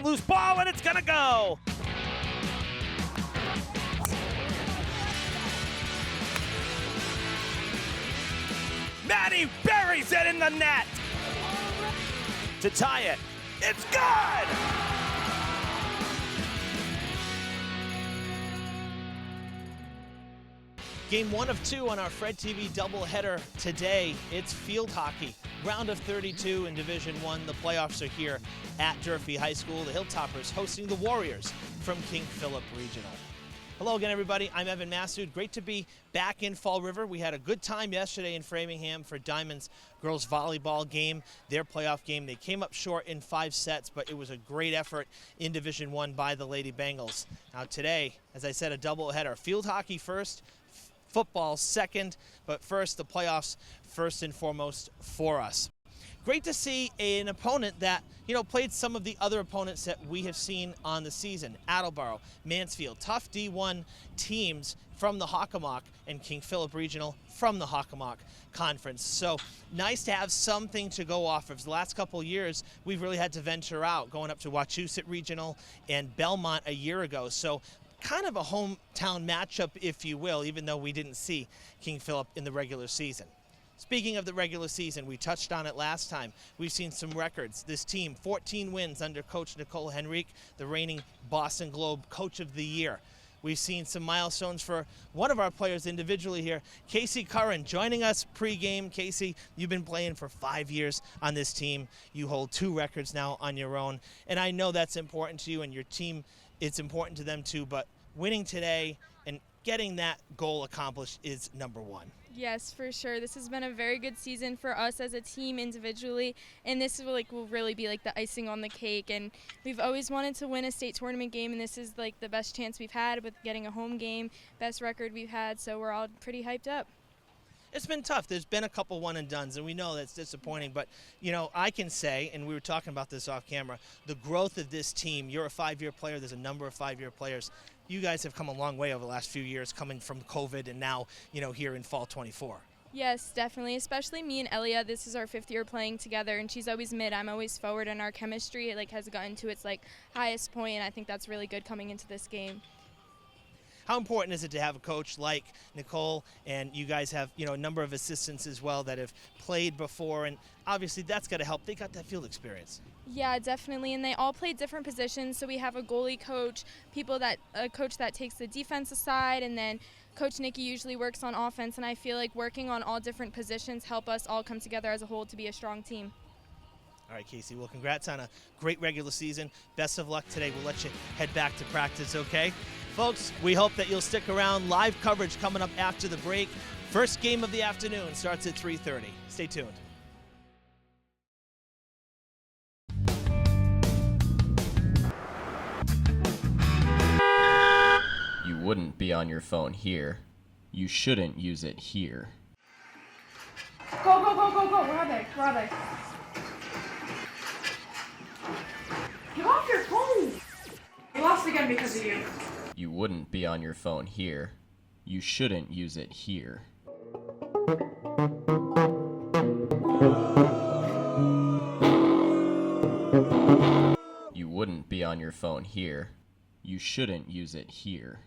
loose ball, and it's gonna go. Maddie buries it in the net to tie it. It's good! Game 1 of 2 on our Fred TV doubleheader today. It's field hockey. Round of 32 in Division 1. The playoffs are here at Durfee High School. The Hilltoppers hosting the Warriors from King Philip Regional. Hello again, everybody. I'm Evan Massoud. Great to be back in Fall River. We had a good time yesterday in Framingham for Diamond's girls volleyball game, their playoff game. They came up short in 5 sets, but it was a great effort in Division 1 by the Lady Bengals. Now today, as I said, a doubleheader. Field hockey first, football second, but first, the playoffs first and foremost for us. Great to see an opponent that, played some of the other opponents that we have seen on the season. Attleboro, Mansfield, tough D1 teams from the Hockomock, and King Philip Regional from the Hockomock Conference. So nice to have something to go off of. The last couple of years, we've really had to venture out, going up to Wachusett Regional and Belmont a year ago. So kind of a hometown matchup, if you will, even though we didn't see King Philip in the regular season. Speaking of the regular season, we touched on it last time. We've seen some records. This team, 14 wins under Coach Nicole Henrique, the reigning Boston Globe Coach of the Year. We've seen some milestones for one of our players individually here, Casey Curran, joining us pregame. Casey, you've been playing for 5 years on this team. You hold 2 records now on your own, and I know that's important to you and your team. It's important to them too, but winning today and getting that goal accomplished is number one. Yes, for sure. This has been a very good season for us as a team individually, and this will really be the icing on the cake. And we've always wanted to win a state tournament game, and this is the best chance we've had with getting a home game, best record we've had. So we're all pretty hyped up. It's been tough. There's been a couple one and dones, and we know that's disappointing. But, I can say, and we were talking about this off camera, the growth of this team. You're a 5-year player. There's a number of 5-year players. You guys have come a long way over the last few years, coming from COVID and now, here in fall 24. Yes, definitely, especially me and Elia. This is our 5th year playing together, and she's always mid, I'm always forward, and our chemistry has gotten to its highest point, and I think that's really good coming into this game. How important is it to have a coach like Nicole, and you guys have, a number of assistants as well that have played before, and obviously that's got to help. They got that field experience. Yeah, definitely, and they all play different positions. So we have a goalie coach, a coach that takes the defense aside, and then Coach Nikki usually works on offense, and I feel like working on all different positions help us all come together as a whole to be a strong team. All right, Casey, well, congrats on a great regular season. Best of luck today. We'll let you head back to practice, okay? Folks, we hope that you'll stick around. Live coverage coming up after the break. First game of the afternoon starts at 3:30. Stay tuned. You wouldn't be on your phone here. You shouldn't use it here. Go, go, go, go, go. Where are they? Where are they? Get off your phone! We lost again because of you. You wouldn't be on your phone here. You shouldn't use it here. You wouldn't be on your phone here. You shouldn't use it here.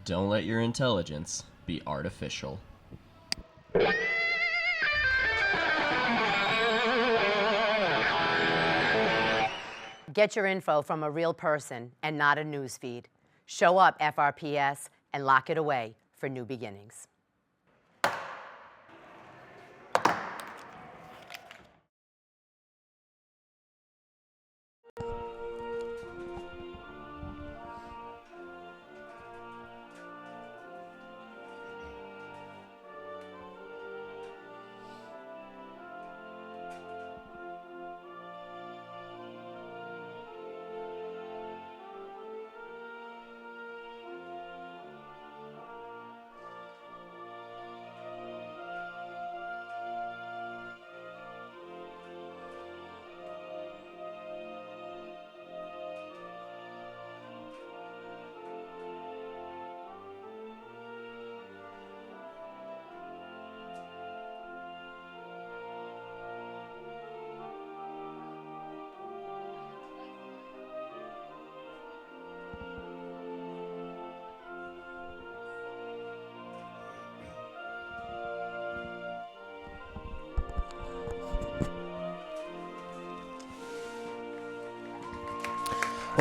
Don't let your intelligence be artificial. Get your info from a real person and not a news feed. Show up, FRPS, and lock it away for new beginnings.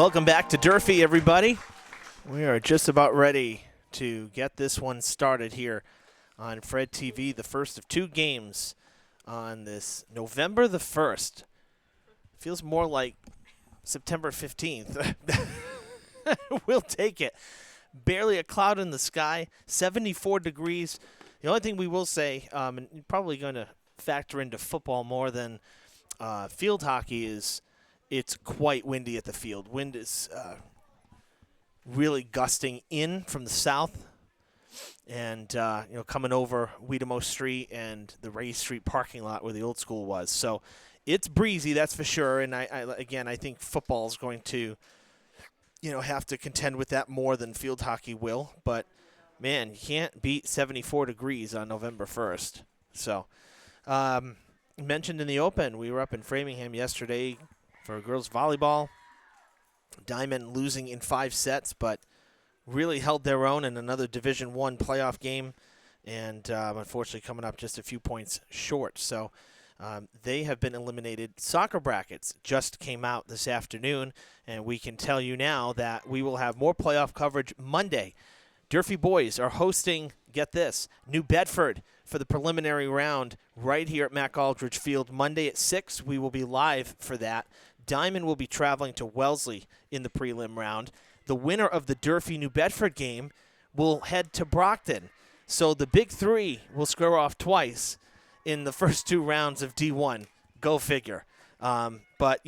Welcome back to Durfee, everybody. We are just about ready to get this one started here on Fred TV, the first of 2 games on this November the 1st. Feels more like September 15th. We'll take it. Barely a cloud in the sky, 74 degrees. The only thing we will say, and you're probably going to factor into football more than field hockey, is it's quite windy at the field. Wind is really gusting in from the south and coming over Wiedemo Street and the Ray Street parking lot where the old school was. So it's breezy, that's for sure. And I think football is going to have to contend with that more than field hockey will. But man, you can't beat 74 degrees on November 1st. So mentioned in the open, we were up in Framingham yesterday for girls volleyball. Diamond losing in 5 sets, but really held their own in another Division I playoff game, and unfortunately coming up just a few points short. So they have been eliminated. Soccer brackets just came out this afternoon, and we can tell you now that we will have more playoff coverage Monday. Durfee boys are hosting, get this, New Bedford for the preliminary round right here at Mac Aldridge Field. Monday at 6, we will be live for that. Diamond will be traveling to Wellesley in the prelim round. The winner of the Durfee-New Bedford game will head to Brockton. So the big 3 will square off twice in the first 2 rounds of D1. Go figure. But,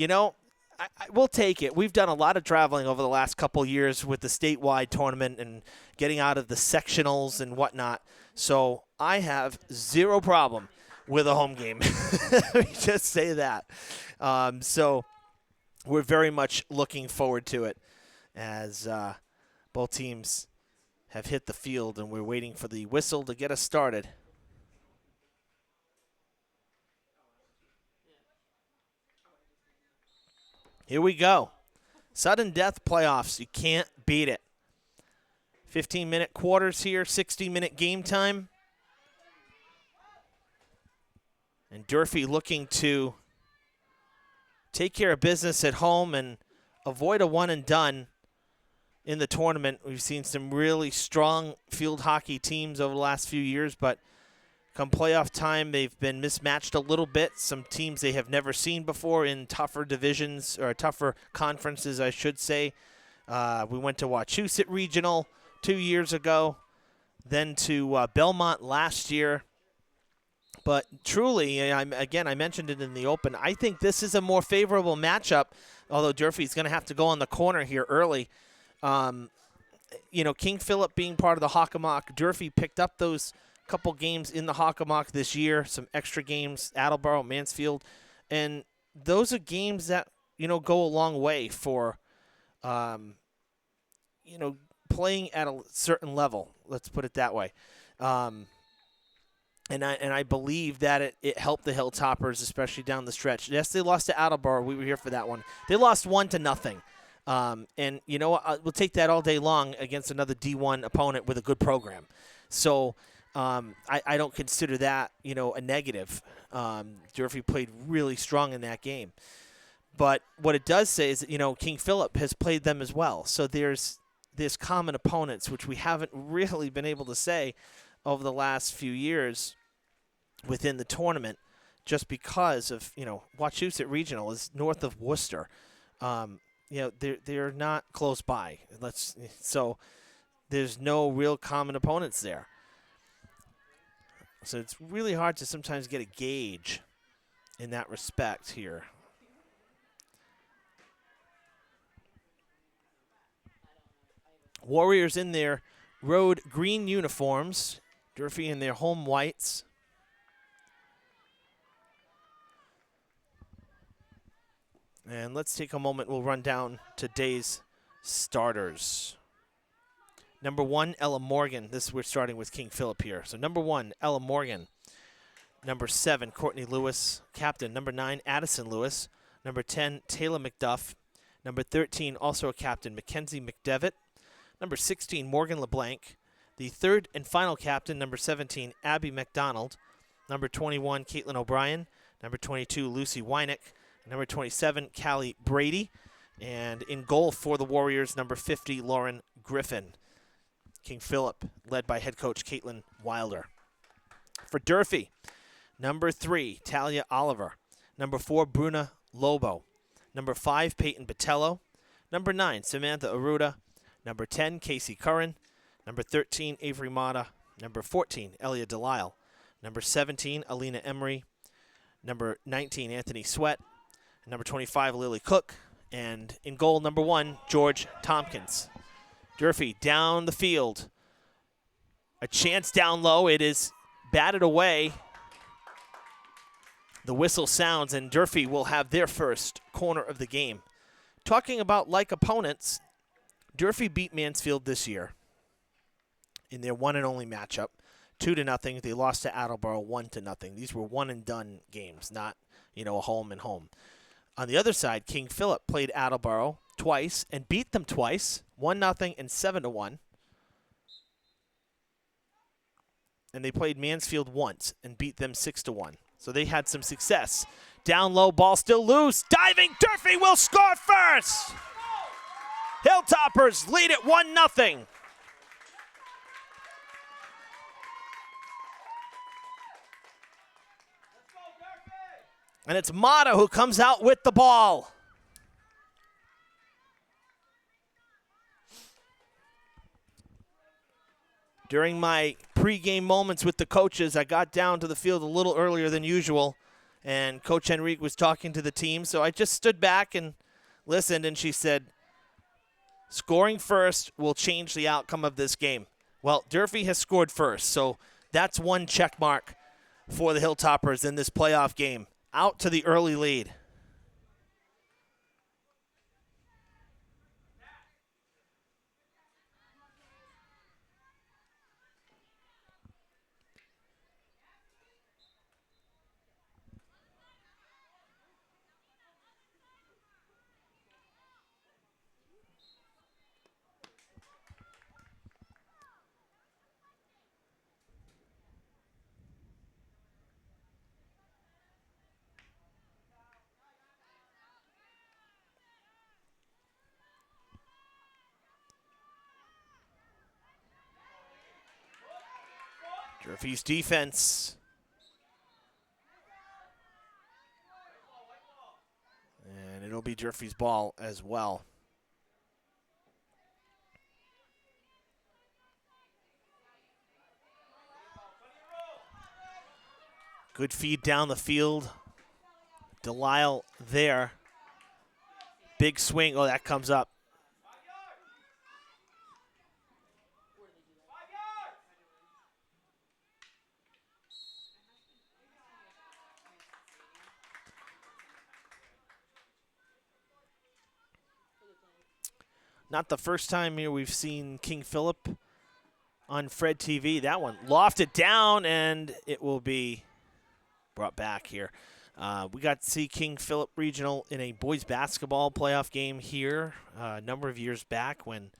we'll take it. We've done a lot of traveling over the last couple years with the statewide tournament and getting out of the sectionals and whatnot. So I have zero problem with a home game. Let me just say that. So we're very much looking forward to it as both teams have hit the field, and we're waiting for the whistle to get us started. Here we go. Sudden death playoffs. You can't beat it. 15-minute quarters here, 60-minute game time. And Durfee looking to take care of business at home and avoid a one-and-done in the tournament. We've seen some really strong field hockey teams over the last few years, but come playoff time, they've been mismatched a little bit. Some teams they have never seen before in tougher divisions, or tougher conferences, I should say. We went to Wachusett Regional 2 years ago, then to Belmont last year. But truly, I mentioned it in the open, I think this is a more favorable matchup, although Durfee's going to have to go on the corner here early. King Philip being part of the Hockomock, Durfee picked up those couple games in the Hockomock this year, some extra games, Attleboro, Mansfield, and those are games that, go a long way for, playing at a certain level. Let's put it that way. And I believe that it helped the Hilltoppers, especially down the stretch. Yes, they lost to Attleboro. We were here for that one. They lost 1-0. And you know what? We'll take that all day long against another D1 opponent with a good program. So I don't consider that, a negative. Durfee played really strong in that game. But what it does say is that, King Philip has played them as well. So there's common opponents, which we haven't really been able to say over the last few years within the tournament, just because of, Wachusett Regional is north of Worcester. They're not close by. So there's no real common opponents there. So it's really hard to sometimes get a gauge in that respect here. Warriors in their road green uniforms. Durfee in their home whites. And let's take a moment. We'll run down today's starters. Number 1, Ella Morgan. We're starting with King Philip here. So number 1, Ella Morgan. Number 7, Courtney Lewis. Captain. Number 9, Addison Lewis. Number 10, Taylor McDuff. Number 13, also a captain, Mackenzie McDevitt. Number 16, Morgan LeBlanc. The third and final captain, number 17, Abby McDonald. Number 21, Caitlin O'Brien. Number 22, Lucy Wynick. Number 27, Callie Brady. And in goal for the Warriors, number 50, Lauren Griffin. King Philip, led by head coach Caitlin Wilder. For Durfee, number 3, Talia Oliver. Number 4, Bruna Lobo. Number 5, Peyton Botello. Number 9, Samantha Aruda. Number 10, Casey Curran. Number 13, Avery Mata. Number 14, Elia Delisle. Number 17, Alina Emery. Number 19, Anthony Sweat. Number 25, Lily Cook. And in goal, number 1, George Tompkins. Durfee down the field. A chance down low. It is batted away. The whistle sounds, and Durfee will have their first corner of the game. Talking about like opponents, Durfee beat Mansfield this year in their one and only matchup, 2-0. They lost to Attleboro 1-0. These were one and done games, not a home and home. On the other side, King Philip played Attleboro twice and beat them twice, 1-0 and 7-1. And they played Mansfield once and beat them 6-1. So they had some success. Down low, ball still loose. Diving, Durfee will score first. Hilltoppers lead it 1-0. And it's Mata who comes out with the ball. During my pregame moments with the coaches, I got down to the field a little earlier than usual, and Coach Henrique was talking to the team, so I just stood back and listened, and she said, scoring first will change the outcome of this game. Well, Durfee has scored first, so that's one check mark for the Hilltoppers in this playoff game. Out to the early lead. Durfee's defense. And it'll be Durfee's ball as well. Good feed down the field. Delisle there. Big swing. Oh, that comes up. Not the first time here we've seen King Philip on Fred TV. That one lofted down, and it will be brought back here. We got to see King Philip Regional in a boys basketball playoff game here a number of years back when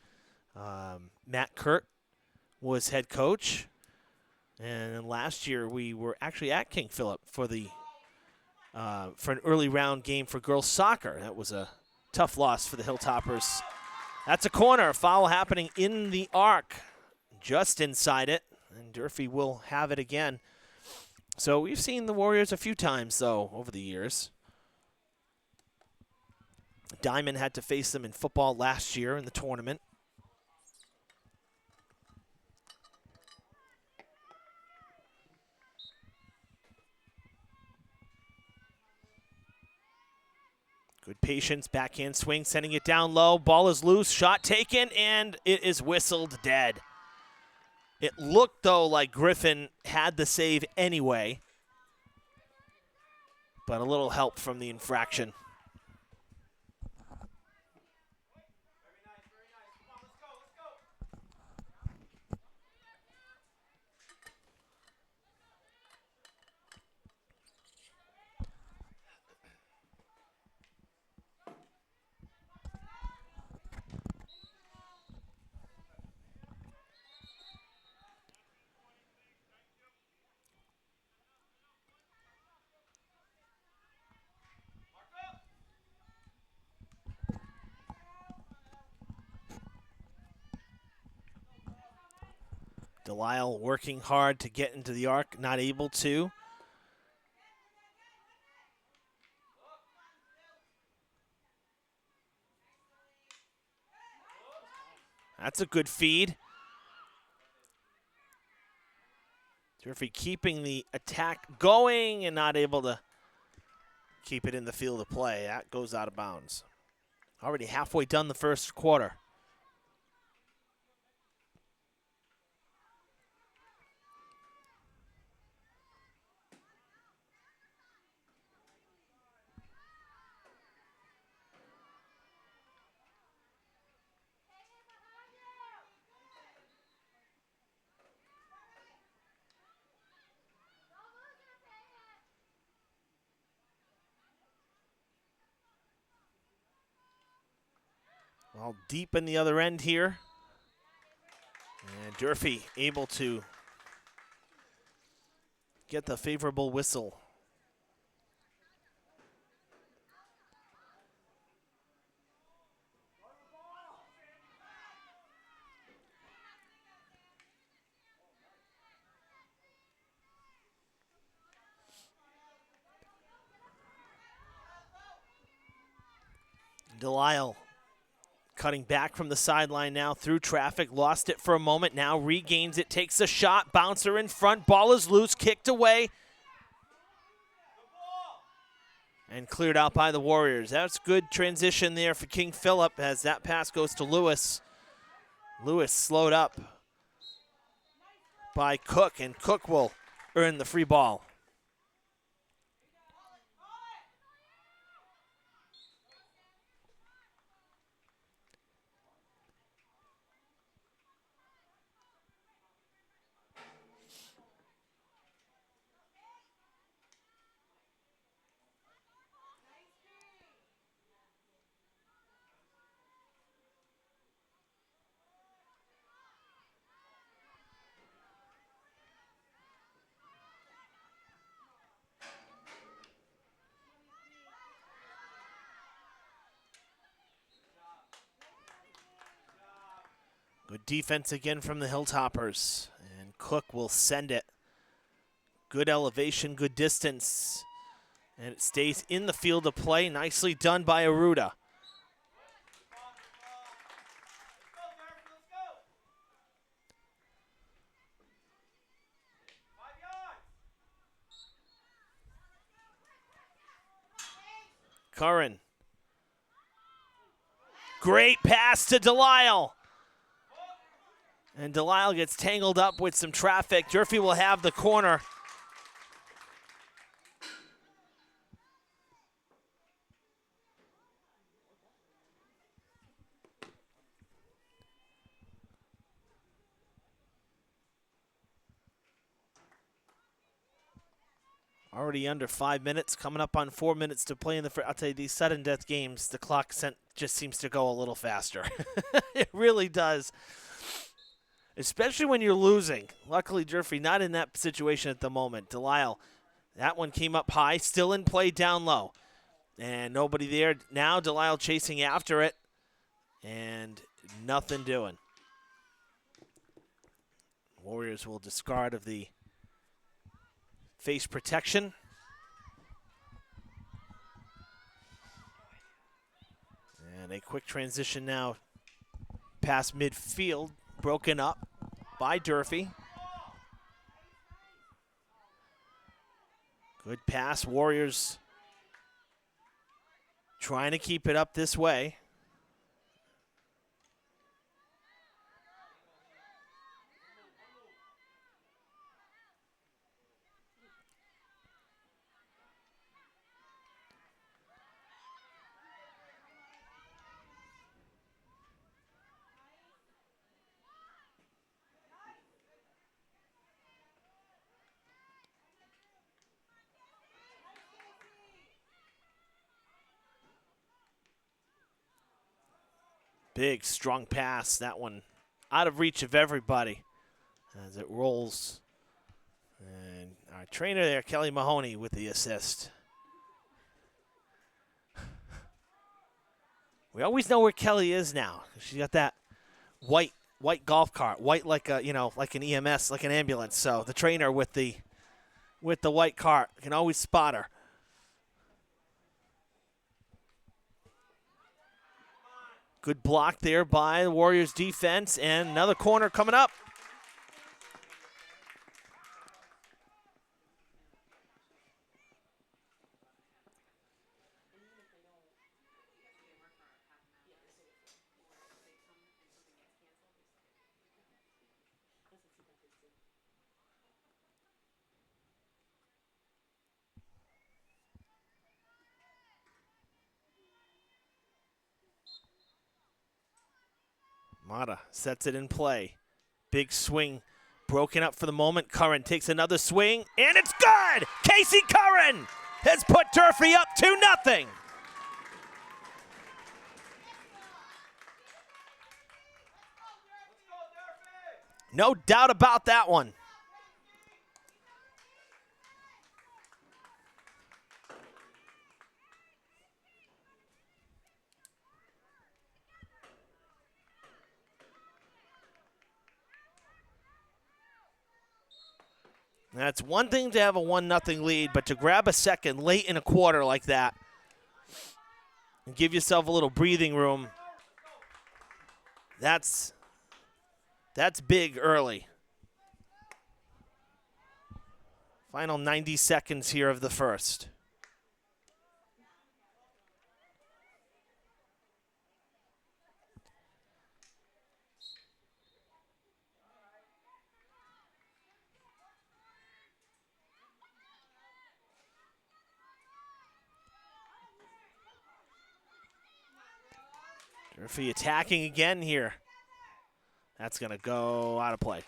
Matt Kurt was head coach. And then last year we were actually at King Philip for an early round game for girls soccer. That was a tough loss for the Hilltoppers. That's a corner. Foul happening in the arc, just inside it. And Durfee will have it again. So we've seen the Warriors a few times, though, over the years. Diamond had to face them in football last year in the tournament. Good patience, backhand swing, sending it down low. Ball is loose, shot taken, and it is whistled dead. It looked, though, like Griffin had the save anyway, but a little help from the infraction. Delisle working hard to get into the arc, not able to. That's a good feed. Durfee keeping the attack going and not able to keep it in the field of play. That goes out of bounds. Already halfway done the first quarter. Well, deep in the other end here. And Durfee able to get the favorable whistle. Delisle cutting back from the sideline now through traffic, lost it for a moment, now regains it, takes a shot, bouncer in front, ball is loose, kicked away, and cleared out by the Warriors. That's good transition there for King Philip as that pass goes to Lewis. Lewis slowed up by Cook, and Cook will earn the free ball. Good defense again from the Hilltoppers, and Cook will send it. Good elevation, good distance, and it stays in the field of play. Nicely done by Aruda. Curran. Great pass to Delisle. And Delisle gets tangled up with some traffic. Durfee will have the corner. Already under 5 minutes, coming up on 4 minutes to play in the. I'll tell you, these sudden death games, the clock just seems to go a little faster. It really does. Especially when you're losing. Luckily, Durfee not in that situation at the moment. Delisle, that one came up high, still in play down low. And nobody there. Now Delisle chasing after it. And nothing doing. Warriors will discard of the face protection. And a quick transition now past midfield. Broken up by Durfee. Good pass. Warriors trying to keep it up this way. Big, strong pass. That one out of reach of everybody as it rolls. And our trainer there, Kelly Mahoney, with the assist. We always know where Kelly is now. She's got that white white golf cart, white like a like an EMS, like an ambulance. So the trainer with the white cart can always spot her. Good block there by the Warriors defense, and another corner coming up. Mata sets it in play. Big swing broken up for the moment. Curran takes another swing, and it's good! Casey Curran has put Durfee up 2-0. No doubt about that one. That's one thing to have a 1-0 lead, but to grab a second late in a quarter like that and give yourself a little breathing room, that's big early. Final 90 seconds here of the first. Durfee attacking again here. That's going to go out of play.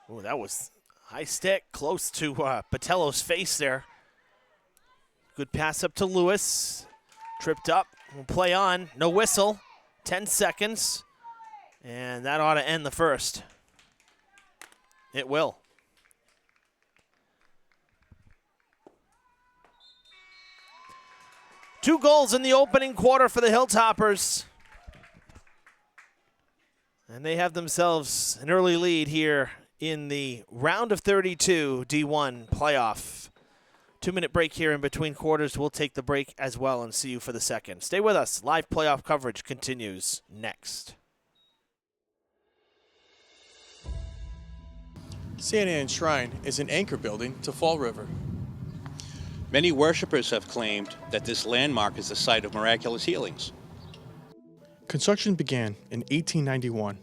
Oh, that was high stick, close to Patello's face there. Good pass up to Lewis. Tripped up. We'll play on. No whistle. 10 seconds. And that ought to end the first. It will. Two goals in the opening quarter for the Hilltoppers. And they have themselves an early lead here in the round of 32 D1 playoff. 2-minute break here in between quarters. We'll take the break as well and see you for the second. Stay with us. Live playoff coverage continues next. St. Anne's Shrine is an anchor building to Fall River. Many worshipers have claimed that this landmark is the site of miraculous healings. Construction began in 1891.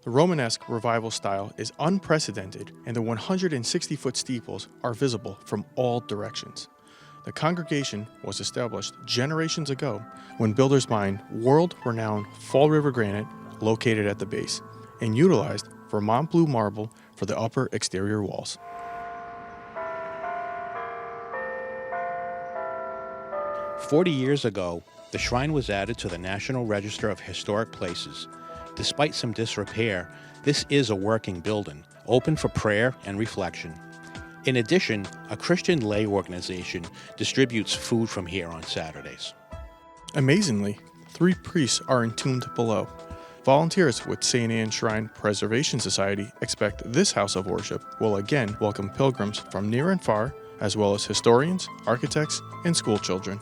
The Romanesque revival style is unprecedented, and the 160-foot steeples are visible from all directions. The congregation was established generations ago when builders mined world-renowned Fall River granite located at the base and utilized Vermont blue marble for the upper exterior walls. "40 years ago, the shrine was added to the National Register of Historic Places. Despite some disrepair, this is a working building, open for prayer and reflection. In addition, a Christian lay organization distributes food from here on Saturdays." Amazingly, 3 priests are entombed below. Volunteers with St. Anne's Shrine Preservation Society expect this house of worship will again welcome pilgrims from near and far, as well as historians, architects, and school children.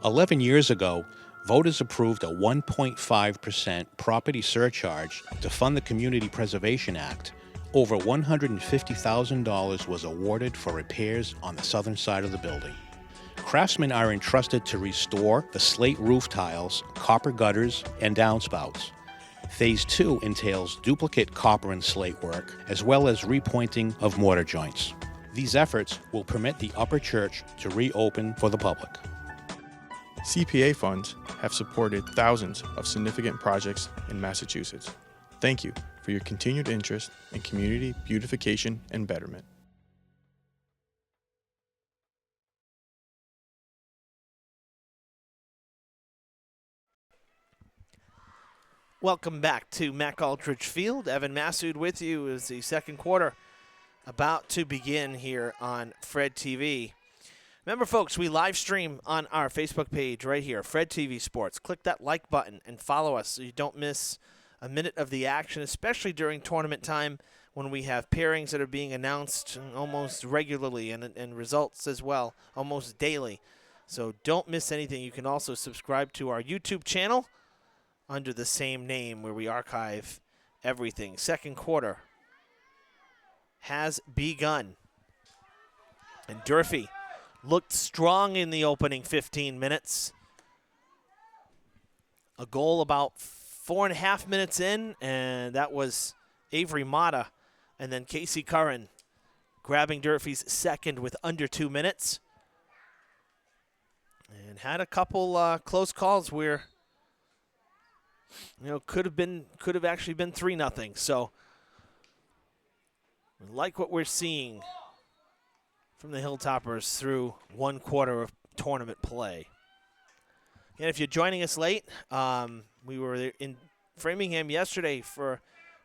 11 years ago, voters approved a 1.5% property surcharge to fund the Community Preservation Act. Over $150,000 was awarded for repairs on the southern side of the building. Craftsmen are entrusted to restore the slate roof tiles, copper gutters, and downspouts. Phase 2 entails duplicate copper and slate work, as well as repointing of mortar joints. These efforts will permit the upper church to reopen for the public. CPA funds have supported thousands of significant projects in Massachusetts. Thank you for your continued interest in community beautification and betterment. Welcome back to Mac Aldridge Field. Evan Massoud with you as the second quarter about to begin here on Fred TV. Remember, folks, we live stream on our Facebook page right here, Fred TV Sports. Click that like button and follow us so you don't miss a minute of the action, especially during tournament time when we have pairings that are being announced almost regularly and results as well, almost daily. So don't miss anything. You can also subscribe to our YouTube channel under the same name where we archive everything. Second quarter has begun. And Durfee looked strong in the opening 15 minutes. A goal about 4.5 minutes in, and that was Avery Mata. And then Casey Curran grabbing Durfee's second with under 2 minutes. And had a couple close calls where could have actually been 3-0. So we like what we're seeing from the Hilltoppers through one quarter of tournament play. And if you're joining us late, we were in Framingham yesterday for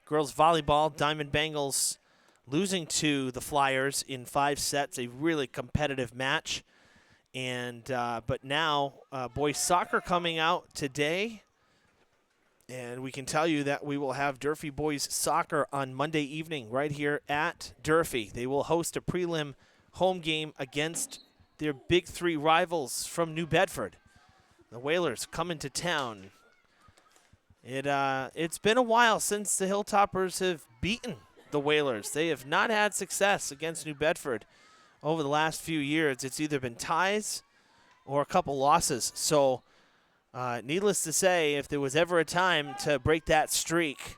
girls volleyball. Diamond Bengals losing to the Flyers in 5 sets, a really competitive match. And but now boys soccer coming out today. And we can tell you that we will have Durfee boys soccer on Monday evening right here at Durfee. They will host a prelim home game against their Big 3 rivals from New Bedford. The Whalers coming to town. It's been a while since the Hilltoppers have beaten the Whalers. They have not had success against New Bedford over the last few years. It's either been ties or a couple losses. So needless to say, if there was ever a time to break that streak,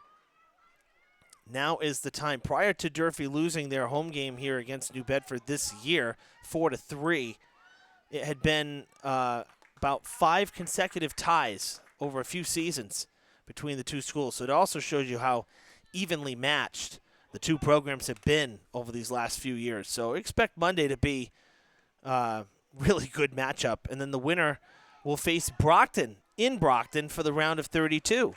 now is the time. Prior to Durfee losing their home game here against New Bedford this year, 4-3, it had been about 5 consecutive ties over a few seasons between the two schools. So it also shows you how evenly matched the two programs have been over these last few years. So expect Monday to be a really good matchup. And then the winner will face Brockton in Brockton for the round of 32.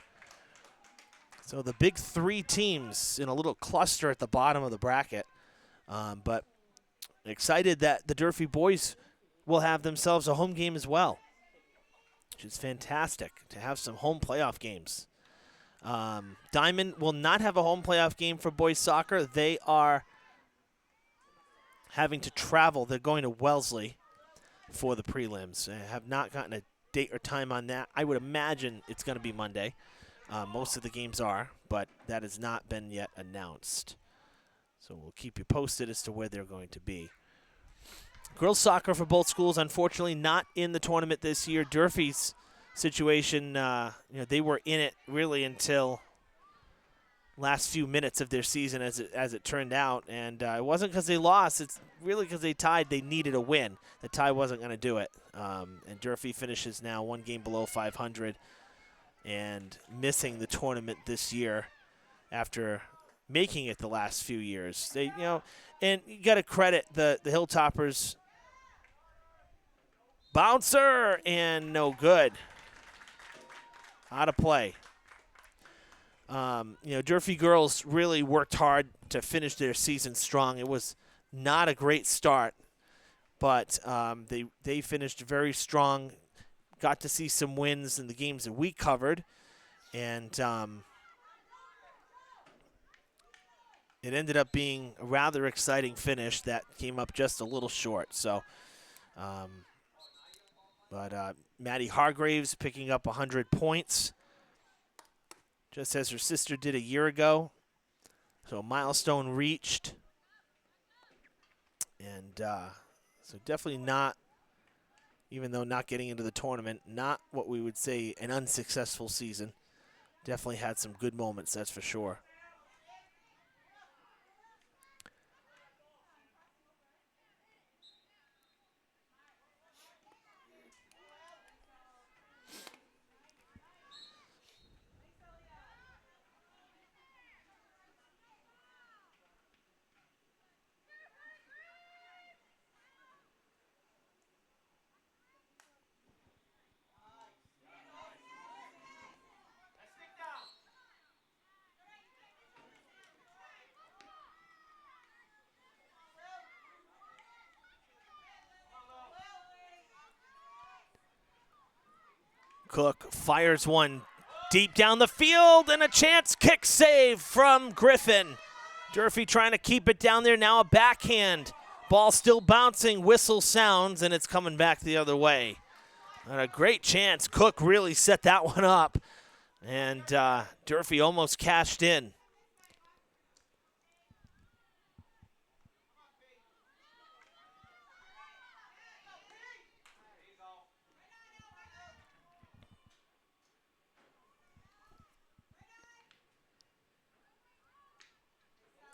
So the Big 3 teams in a little cluster at the bottom of the bracket. But excited that the Durfee boys will have themselves a home game as well, which is fantastic to have some home playoff games. Diamond will not have a home playoff game for boys soccer. They are having to travel. They're going to Wellesley for the prelims. I have not gotten a date or time on that. I would imagine it's going to be Monday. Most of the games are, but that has not been yet announced. So we'll keep you posted as to where they're going to be. Girls soccer for both schools, unfortunately, not in the tournament this year. Durfee's situation, they were in it really until last few minutes of their season as it turned out. And it wasn't because they lost. It's really because they tied. They needed a win. The tie wasn't going to do it. And Durfee finishes now 1 game below 500 and missing the tournament this year after making it the last few years. They, and you got to credit the Hilltoppers. Bouncer, and no good. Out of play. Durfee girls really worked hard to finish their season strong. It was not a great start, but they finished very strong. Got to see some wins in the games that we covered, and it ended up being a rather exciting finish that came up just a little short. So, but Maddie Hargraves picking up 100 points, just as her sister did a year ago. So a milestone reached. And so definitely not, even though not getting into the tournament, not what we would say an unsuccessful season Definitely had some good moments, that's for sure. Cook fires one deep down the field, and a chance kick save from Griffin. Durfee trying to keep it down there, now a backhand. Ball still bouncing, whistle sounds, and it's coming back the other way. And a great chance. Cook really set that one up, and Durfee almost cashed in.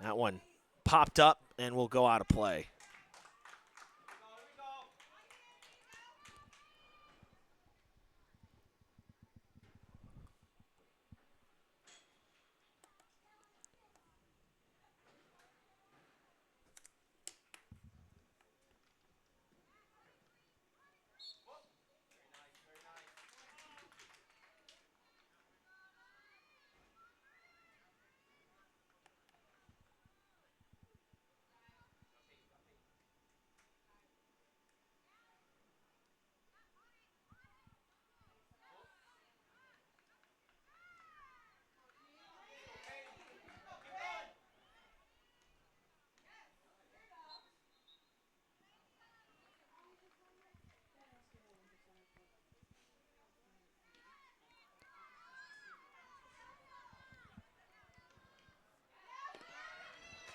That one popped up and will go out of play.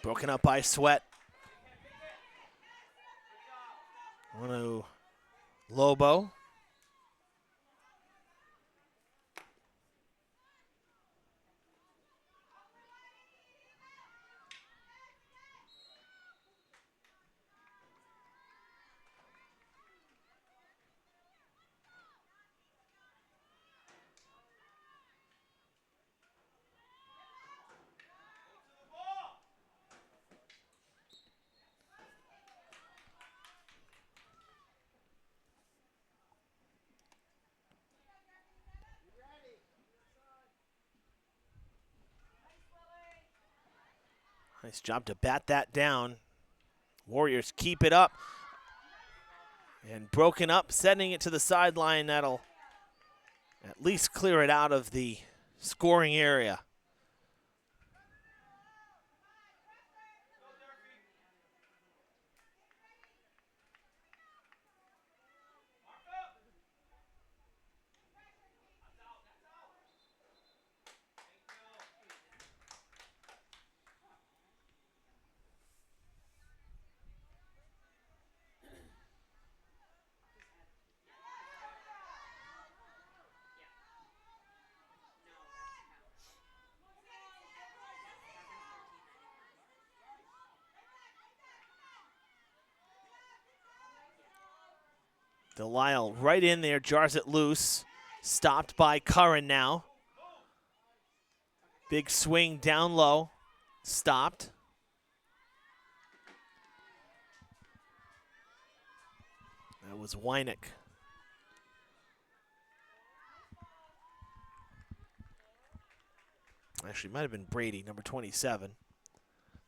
Broken up by Sweat. On to Lobo. Nice job to bat that down. Warriors keep it up. And broken up, sending it to the sideline. That'll at least clear it out of the scoring area. Delisle right in there, jars it loose. Stopped by Curran now. Big swing down low. Stopped. That was Wynick. Actually, might have been Brady, number 27.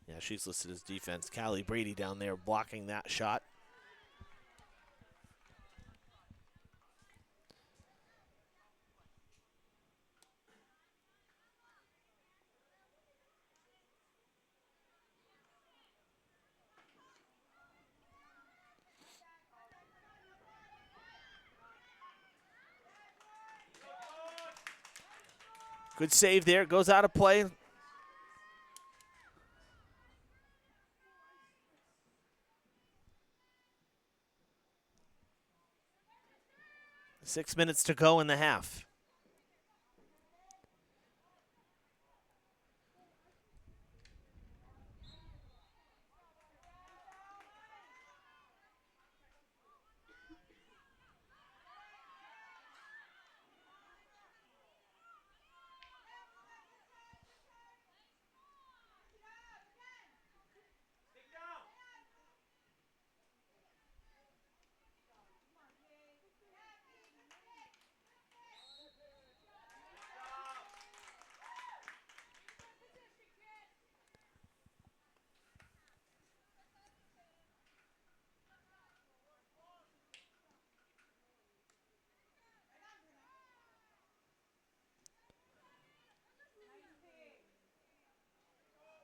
Yeah, she's listed as defense. Callie Brady down there blocking that shot. Good save there, goes out of play. Six minutes to go in the half.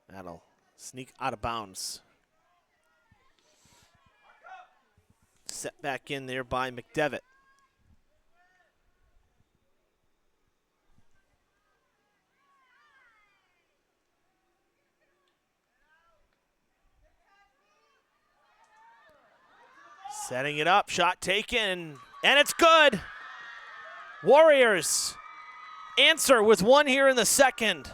That'll sneak out of bounds. Set back in there by McDevitt. Setting it up, shot taken, and it's good. Warriors answer with one here in the second.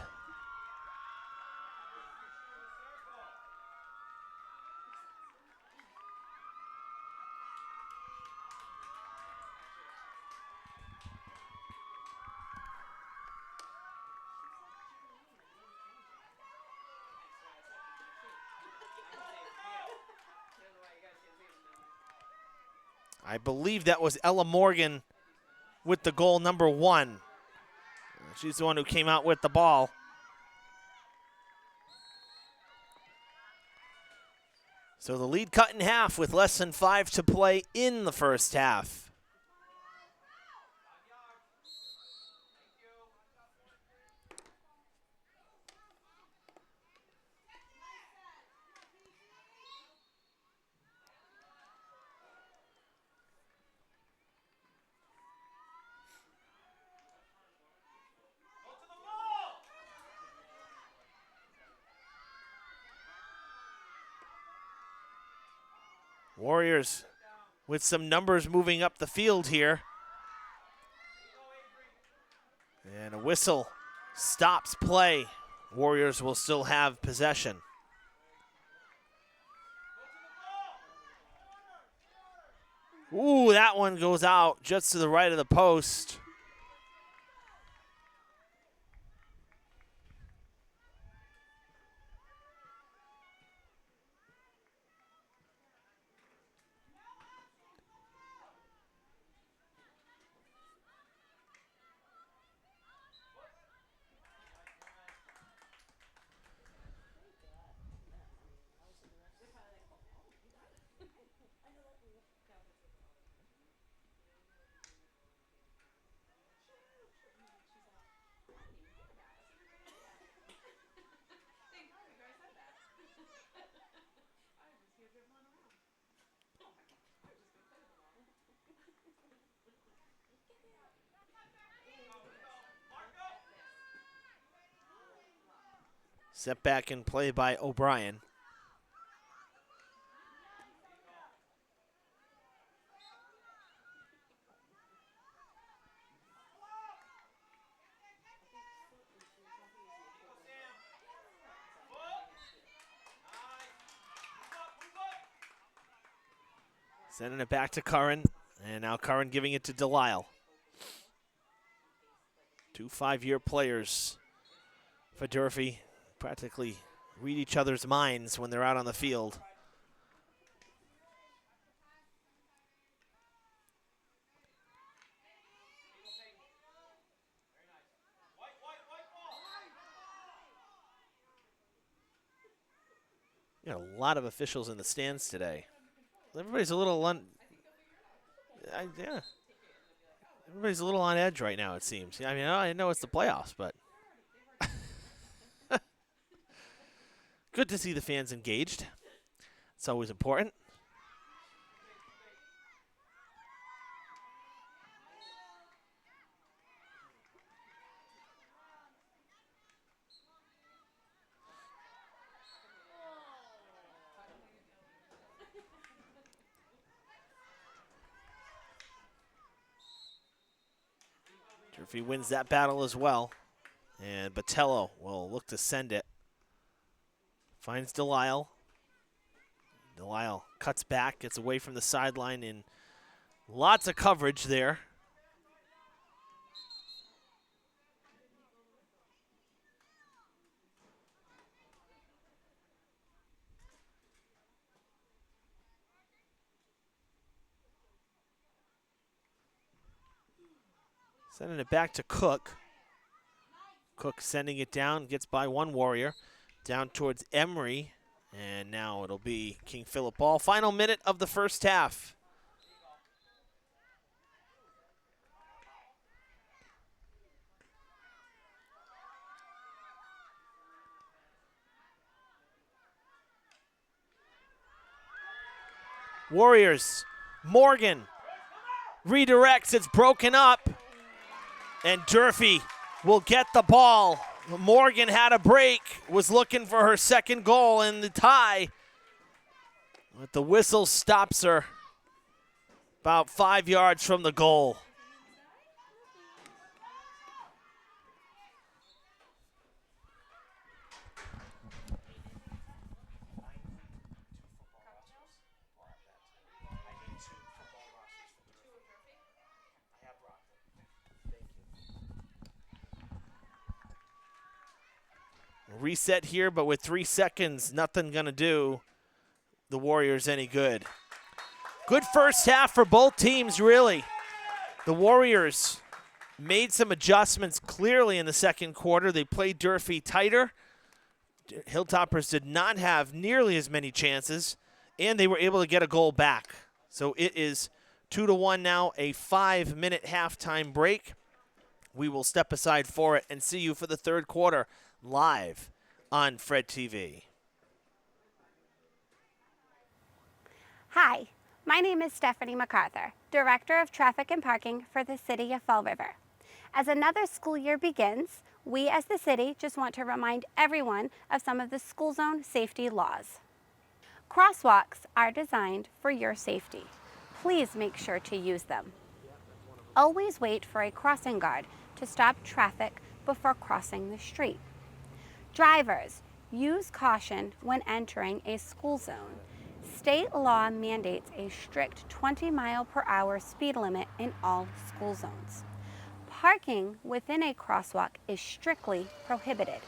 I believe that was Ella Morgan with the goal number 1. She's the one who came out with the ball. So the lead cut in half with less than 5 to play in the first half. Warriors with some numbers moving up the field here. And a whistle stops play. Warriors will still have possession. Ooh, that one goes out just to the right of the post. Set back in play by O'Brien. Sending it back to Curran, and now Curran giving it to Delisle. 2 5-year players for Durfee. Practically read each other's minds when they're out on the field. You got a lot of officials in the stands today. Everybody's a little yeah. Everybody's a little on edge right now, it seems. I mean, I know it's the playoffs, but good to see the fans engaged. It's always important. Durfee wins that battle as well. And Botello will look to send it. Finds Delisle. Delisle cuts back, gets away from the sideline, and lots of coverage there. Sending it back to Cook. Cook sending it down, gets by one Warrior. Down towards Emery. And now it'll be King Philip ball. Final minute of the first half. Warriors, Morgan redirects, it's broken up, and Durfee will get the ball. Morgan had a break, was looking for her second goal in the tie, but the whistle stops her about 5 yards from the goal. Reset here, but with 3 seconds, nothing gonna do the Warriors any good. Good first half for both teams, really. The Warriors made some adjustments clearly in the second quarter. They played Durfee tighter. Hilltoppers did not have nearly as many chances, and they were able to get a goal back. So it is 2-1 now, a 5-minute halftime break. We will step aside for it and see you for the third quarter live on Fred TV. Hi, my name is Stephanie MacArthur, Director of Traffic and Parking for the City of Fall River. As another school year begins, we as the city just want to remind everyone of some of the school zone safety laws. Crosswalks are designed for your safety. Please make sure to use them. Always wait for a crossing guard to stop traffic before crossing the street. Drivers, use caution when entering a school zone. State law mandates a strict 20-mile-per-hour speed limit in all school zones. Parking within a crosswalk is strictly prohibited.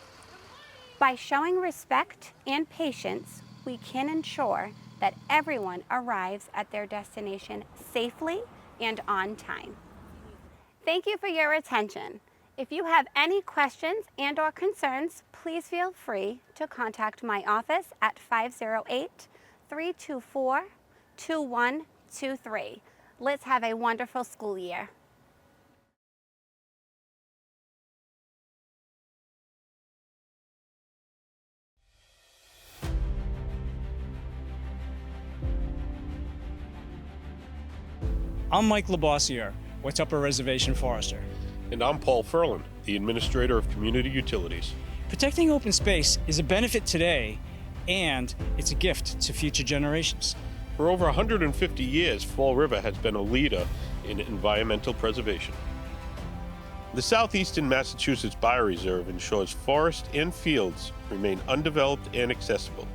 By showing respect and patience, we can ensure that everyone arrives at their destination safely and on time. Thank you for your attention. If you have any questions and/or concerns, please feel free to contact my office at 508-324-2123. Let's have a wonderful school year. I'm Mike Labossiere, Watuppa Reservation Forester. And I'm Paul Furlan, the Administrator of Community Utilities. Protecting open space is a benefit today, and it's a gift to future generations. For over 150 years, Fall River has been a leader in environmental preservation. The Southeastern Massachusetts Bioreserve ensures forests and fields remain undeveloped and accessible.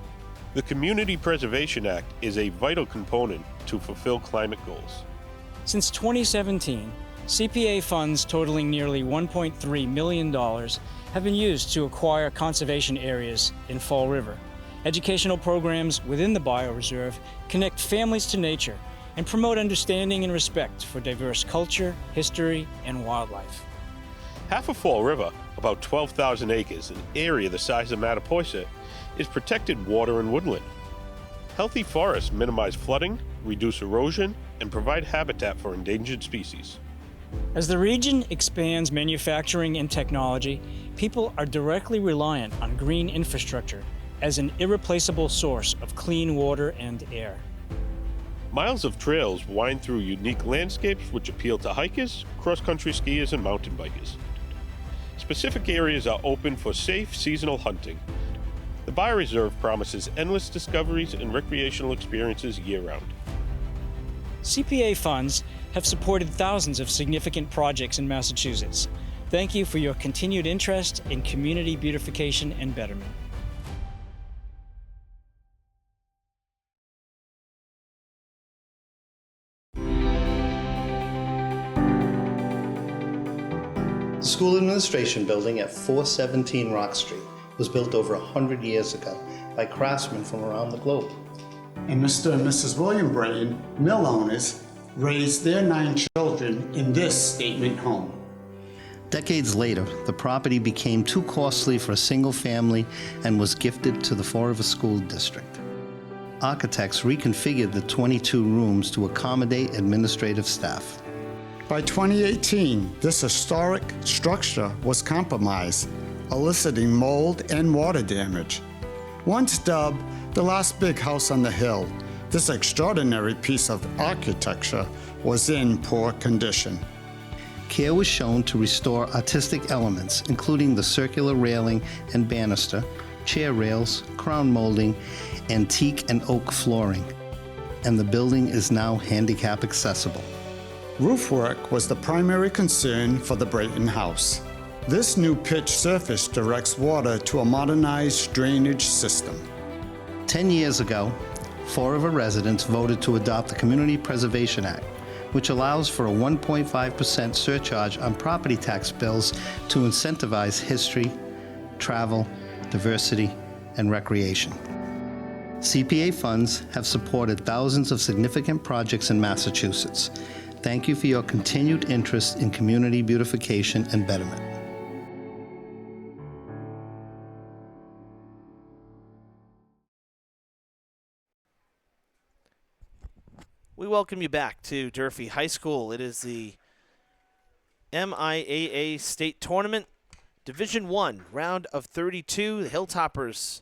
The Community Preservation Act is a vital component to fulfill climate goals. Since 2017, CPA funds totaling nearly $1.3 million have been used to acquire conservation areas in Fall River. Educational programs within the bioreserve connect families to nature and promote understanding and respect for diverse culture, history, and wildlife. Half of Fall River, about 12,000 acres, an area the size of Mattapoisett, is protected water and woodland. Healthy forests minimize flooding, reduce erosion, and provide habitat for endangered species. As the region expands manufacturing and technology, people are directly reliant on green infrastructure as an irreplaceable source of clean water and air. Miles of trails wind through unique landscapes which appeal to hikers, cross-country skiers, and mountain bikers. Specific areas are open for safe seasonal hunting. The bioreserve promises endless discoveries and recreational experiences year-round. CPA funds have supported thousands of significant projects in Massachusetts. Thank you for your continued interest in community beautification and betterment. The School Administration Building at 417 Rock Street was built over 100 years ago by craftsmen from around the globe. And Mr. and Mrs. William Brayton, mill owners, raised their 9 children in this statement home. Decades later, the property became too costly for a single family and was gifted to the Fall River School District. Architects reconfigured the 22 rooms to accommodate administrative staff. By 2018, this historic structure was compromised, eliciting mold and water damage. Once dubbed the last big house on the hill, This extraordinary piece of architecture was in poor condition. Care was shown to restore artistic elements, including the circular railing and banister, chair rails, crown molding, antique and oak flooring. And the building is now handicap accessible. Roof work was the primary concern for the Brayton House. This new pitch surface directs water to a modernized drainage system. 10 years ago, Fall River residents voted to adopt the Community Preservation Act, which allows for a 1.5% surcharge on property tax bills to incentivize history, travel, diversity, and recreation. CPA funds have supported thousands of significant projects in Massachusetts. Thank you for your continued interest in community beautification and betterment. We welcome you back to Durfee High School. It is the MIAA State Tournament, Division I, round of 32. The Hilltoppers,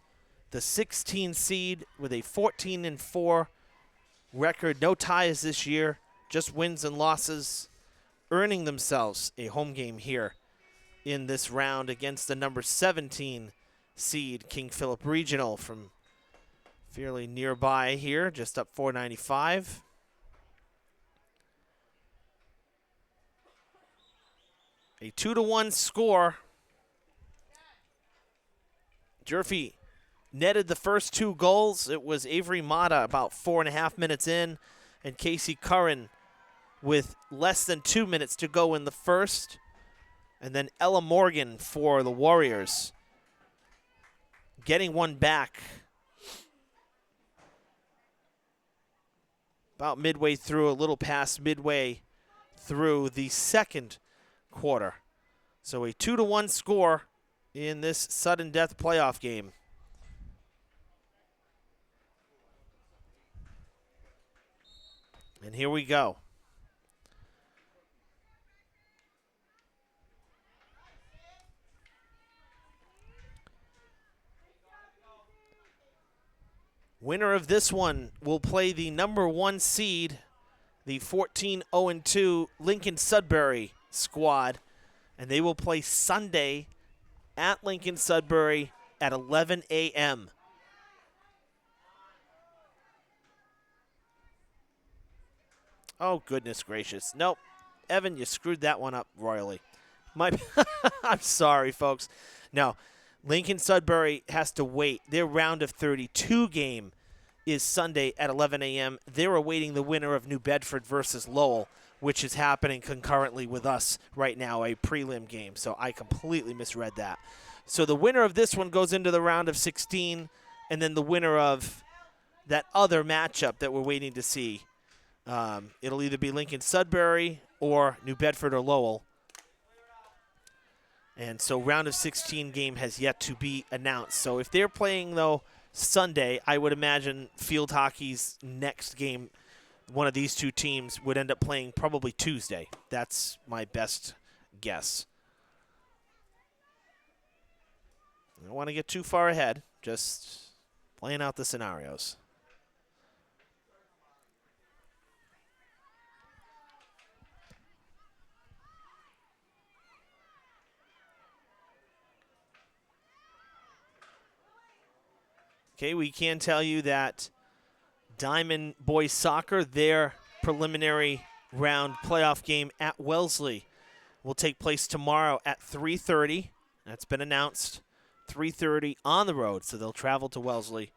the 16 seed with a 14-4 record. No ties this year, just wins and losses, earning themselves a home game here in this round against the number 17 seed, King Philip Regional, from fairly nearby here, just up 495. A 2-1 score. Durfee netted the first 2 goals. It was Avery Mata about 4.5 minutes in, and Casey Curran with less than 2 minutes to go in the first. And then Ella Morgan for the Warriors, getting one back about midway through, a little past midway through the second quarter. So a 2-1 score in this sudden death playoff game. And here we go. Winner of this one will play the number 1 seed, the 14-0-2 Lincoln Sudbury squad, and they will play Sunday at Lincoln Sudbury at 11 a.m. Oh, goodness gracious. Nope. Evan, you screwed that one up royally. I'm sorry, folks. No, Lincoln Sudbury has to wait. Their round of 32 game is Sunday at 11 a.m. They're awaiting the winner of New Bedford versus Lowell, which is happening concurrently with us right now, a prelim game. So I completely misread that. So the winner of this one goes into the round of 16, and then the winner of that other matchup that we're waiting to see. It'll either be Lincoln Sudbury or New Bedford or Lowell. And so round of 16 game has yet to be announced. So if they're playing, though, Sunday, I would imagine field hockey's next game, one of these two teams would end up playing probably Tuesday. That's my best guess. I don't want to get too far ahead, just playing out the scenarios. Okay, we can tell you that Diamond Boys Soccer, their preliminary round playoff game at Wellesley, will take place tomorrow at 3:30. That's been announced. 3:30 on the road, so they'll travel to Wellesley,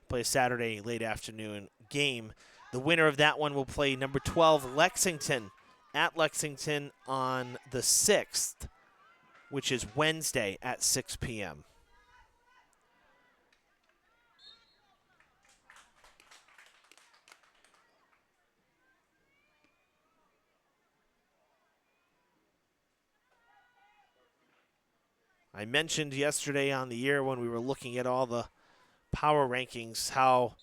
play a Saturday late afternoon game. The winner of that one will play number 12 Lexington at Lexington on the 6th, which is Wednesday at 6 p.m. I mentioned yesterday on the air when we were looking at all the power rankings how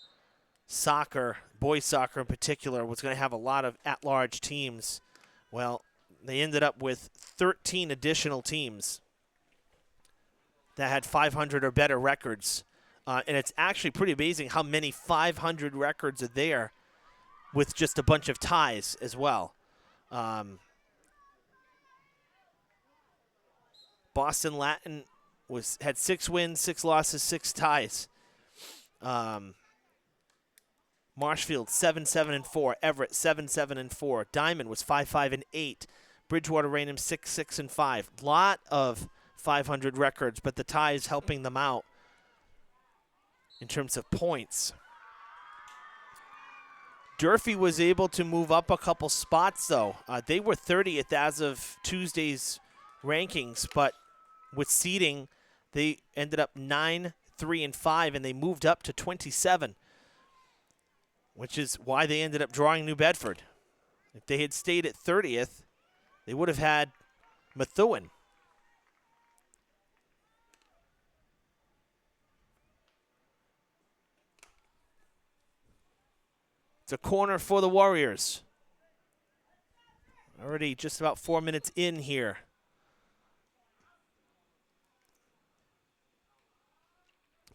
soccer, boys soccer in particular, was going to have a lot of at-large teams. Well, they ended up with 13 additional teams that had 500 or better records And it's actually pretty amazing how many 500 records are there with just a bunch of ties as well. Boston Latin had 6 wins, 6 losses, 6 ties. Marshfield 7-7-4, Everett 7-7-4, Diamond was 5-5-8, Bridgewater Raynham 6-6-5. Lot of 500 records, but the ties helping them out in terms of points. Durfee was able to move up a couple spots, though. They were 30th as of Tuesday's rankings, but with seeding, they ended up 9-3-5, and they moved up to 27, which is why they ended up drawing New Bedford. If they had stayed at 30th, they would have had Methuen. It's a corner for the Warriors. Already just about 4 minutes in here.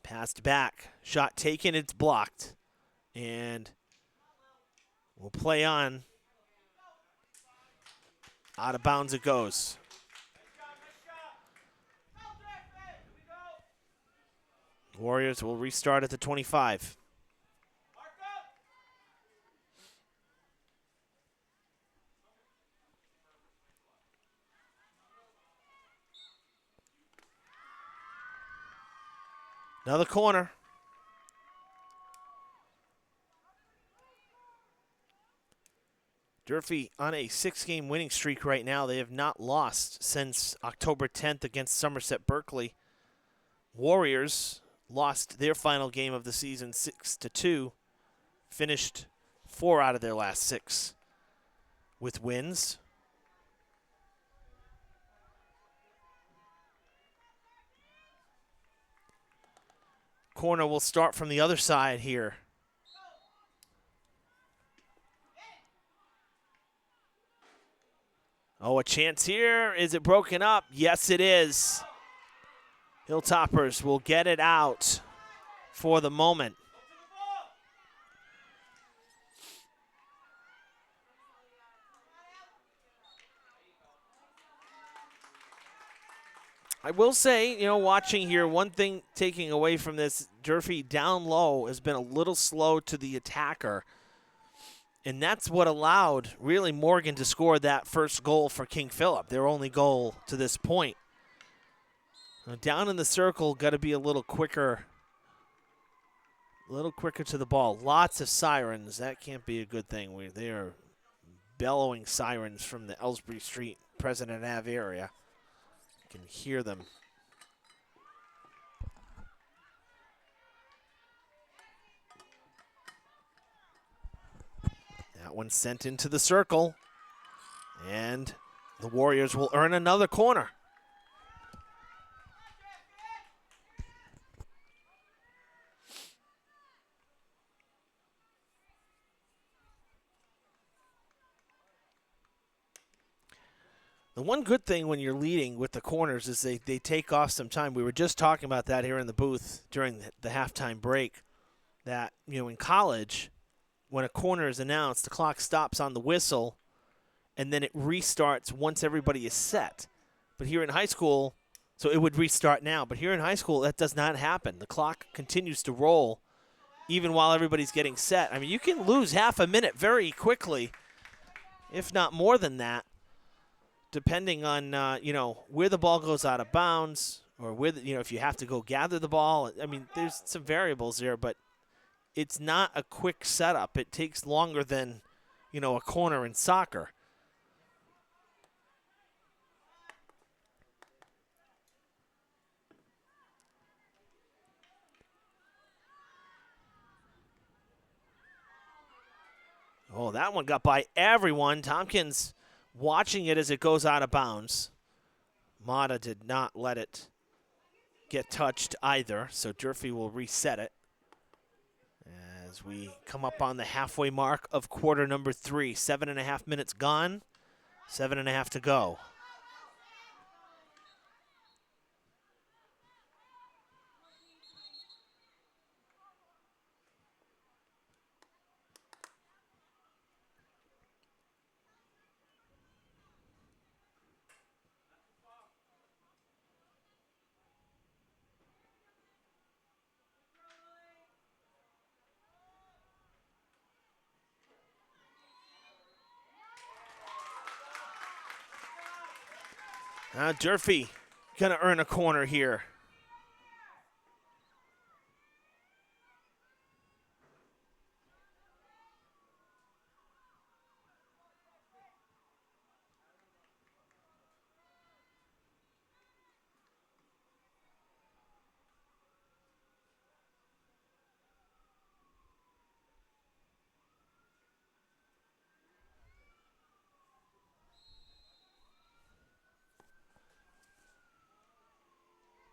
Passed back. Shot taken. It's blocked. And we'll play on. Out of bounds it goes. Warriors will restart at the 25. Another corner. Durfee on a 6-game winning streak right now. They have not lost since October 10th against Somerset Berkeley. Warriors lost their final game of the season 6-2. Finished 4 out of their last 6 with wins. Corner will start from the other side here. Oh, a chance here. Is it broken up? Yes, it is. Hilltoppers will get it out for the moment. I will say, watching here, one thing taking away from this, Durfee down low has been a little slow to the attacker. And that's what allowed, really, Morgan to score that first goal for King Philip, their only goal to this point. Now, down in the circle, got to be a little quicker to the ball. Lots of sirens. That can't be a good thing. They are bellowing sirens from the Ellsbury Street, President Ave area. You can hear them. That one sent into the circle. And the Warriors will earn another corner. The one good thing when you're leading with the corners is they take off some time. We were just talking about that here in the booth during the halftime break, that, in college, when a corner is announced, the clock stops on the whistle, and then it restarts once everybody is set. But here in high school, so it would restart now, but here in high school, that does not happen. The clock continues to roll even while everybody's getting set. I mean, you can lose half a minute very quickly, if not more than that, depending on, where the ball goes out of bounds or where, if you have to go gather the ball. I mean, there's some variables there, but it's not a quick setup. It takes longer than, a corner in soccer. Oh, that one got by everyone. Tompkins watching it as it goes out of bounds. Mata did not let it get touched either, so Durfee will reset it as we come up on the halfway mark of quarter number 3. 7.5 minutes gone, 7.5 to go. Durfee going to earn a corner here.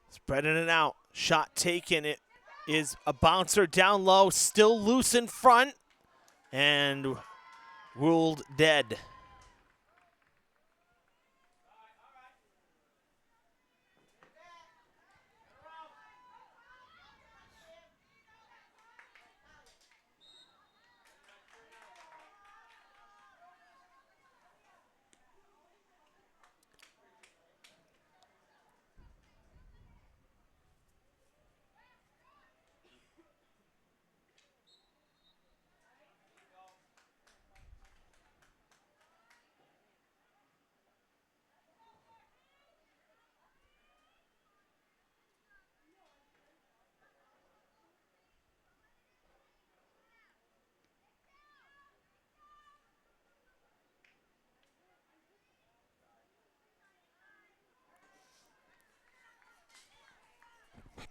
Spreading it out. Shot taken. It is a bouncer down low, still loose in front, and ruled dead.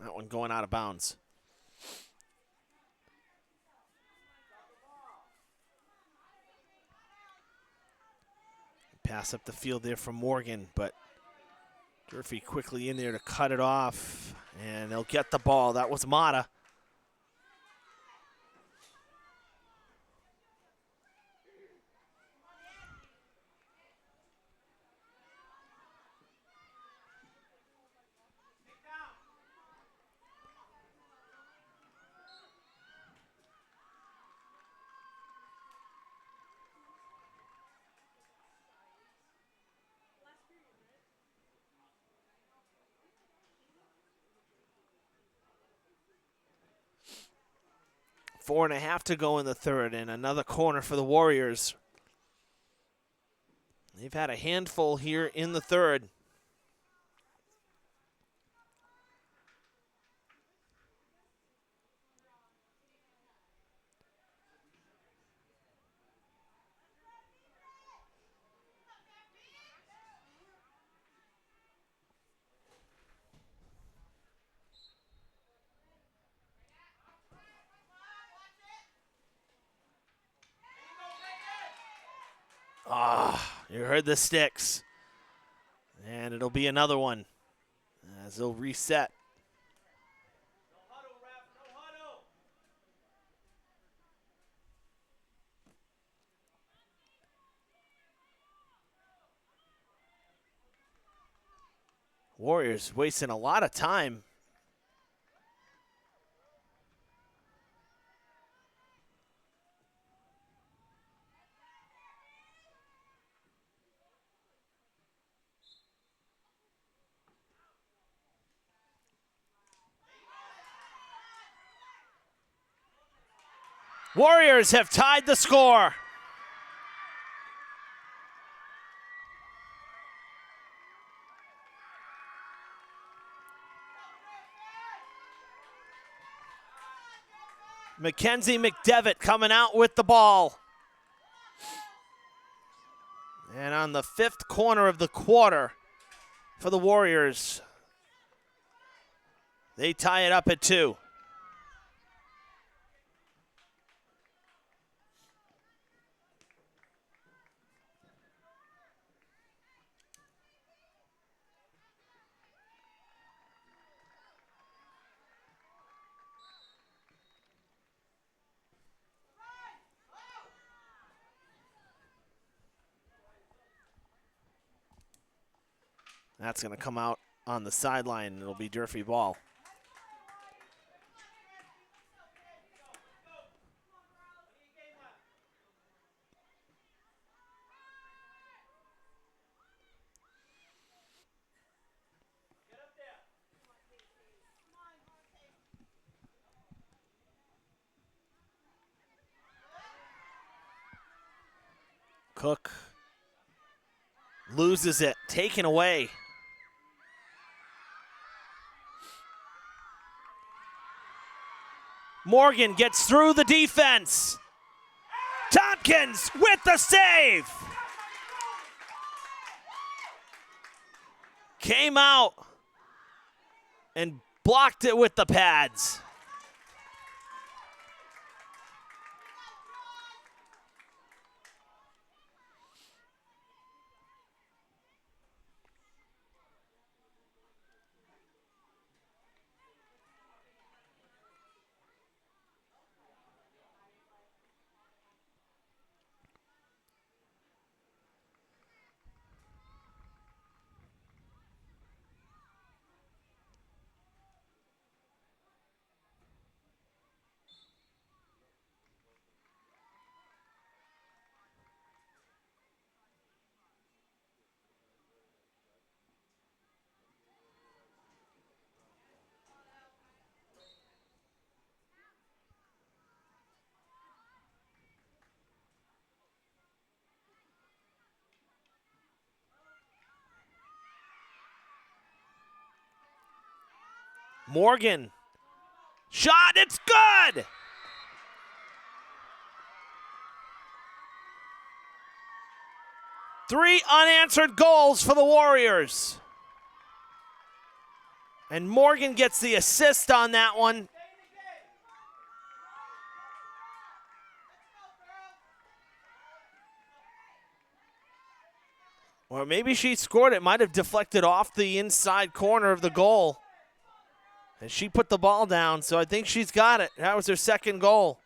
That one going out of bounds. Pass up the field there from Morgan, but Durfee quickly in there to cut it off, and they'll get the ball. That was Mata. Four and a half to go in the third, and another corner for the Warriors. They've had a handful here in the third. You heard the sticks. And it'll be another one as they'll reset. Warriors wasting a lot of time. Warriors have tied the score. Mackenzie McDevitt coming out with the ball. And on the fifth corner of the quarter for the Warriors, they tie it up at 2. That's going to come out on the sideline. It'll be Durfee ball. Cook loses it, taken away. Morgan gets through the defense. Tompkins with the save. Came out and blocked it with the pads. Morgan, shot, it's good! Three unanswered goals for the Warriors. And Morgan gets the assist on that one. Or maybe she scored it, might have deflected off the inside corner of the goal. And she put the ball down, so I think she's got it. That was her second goal.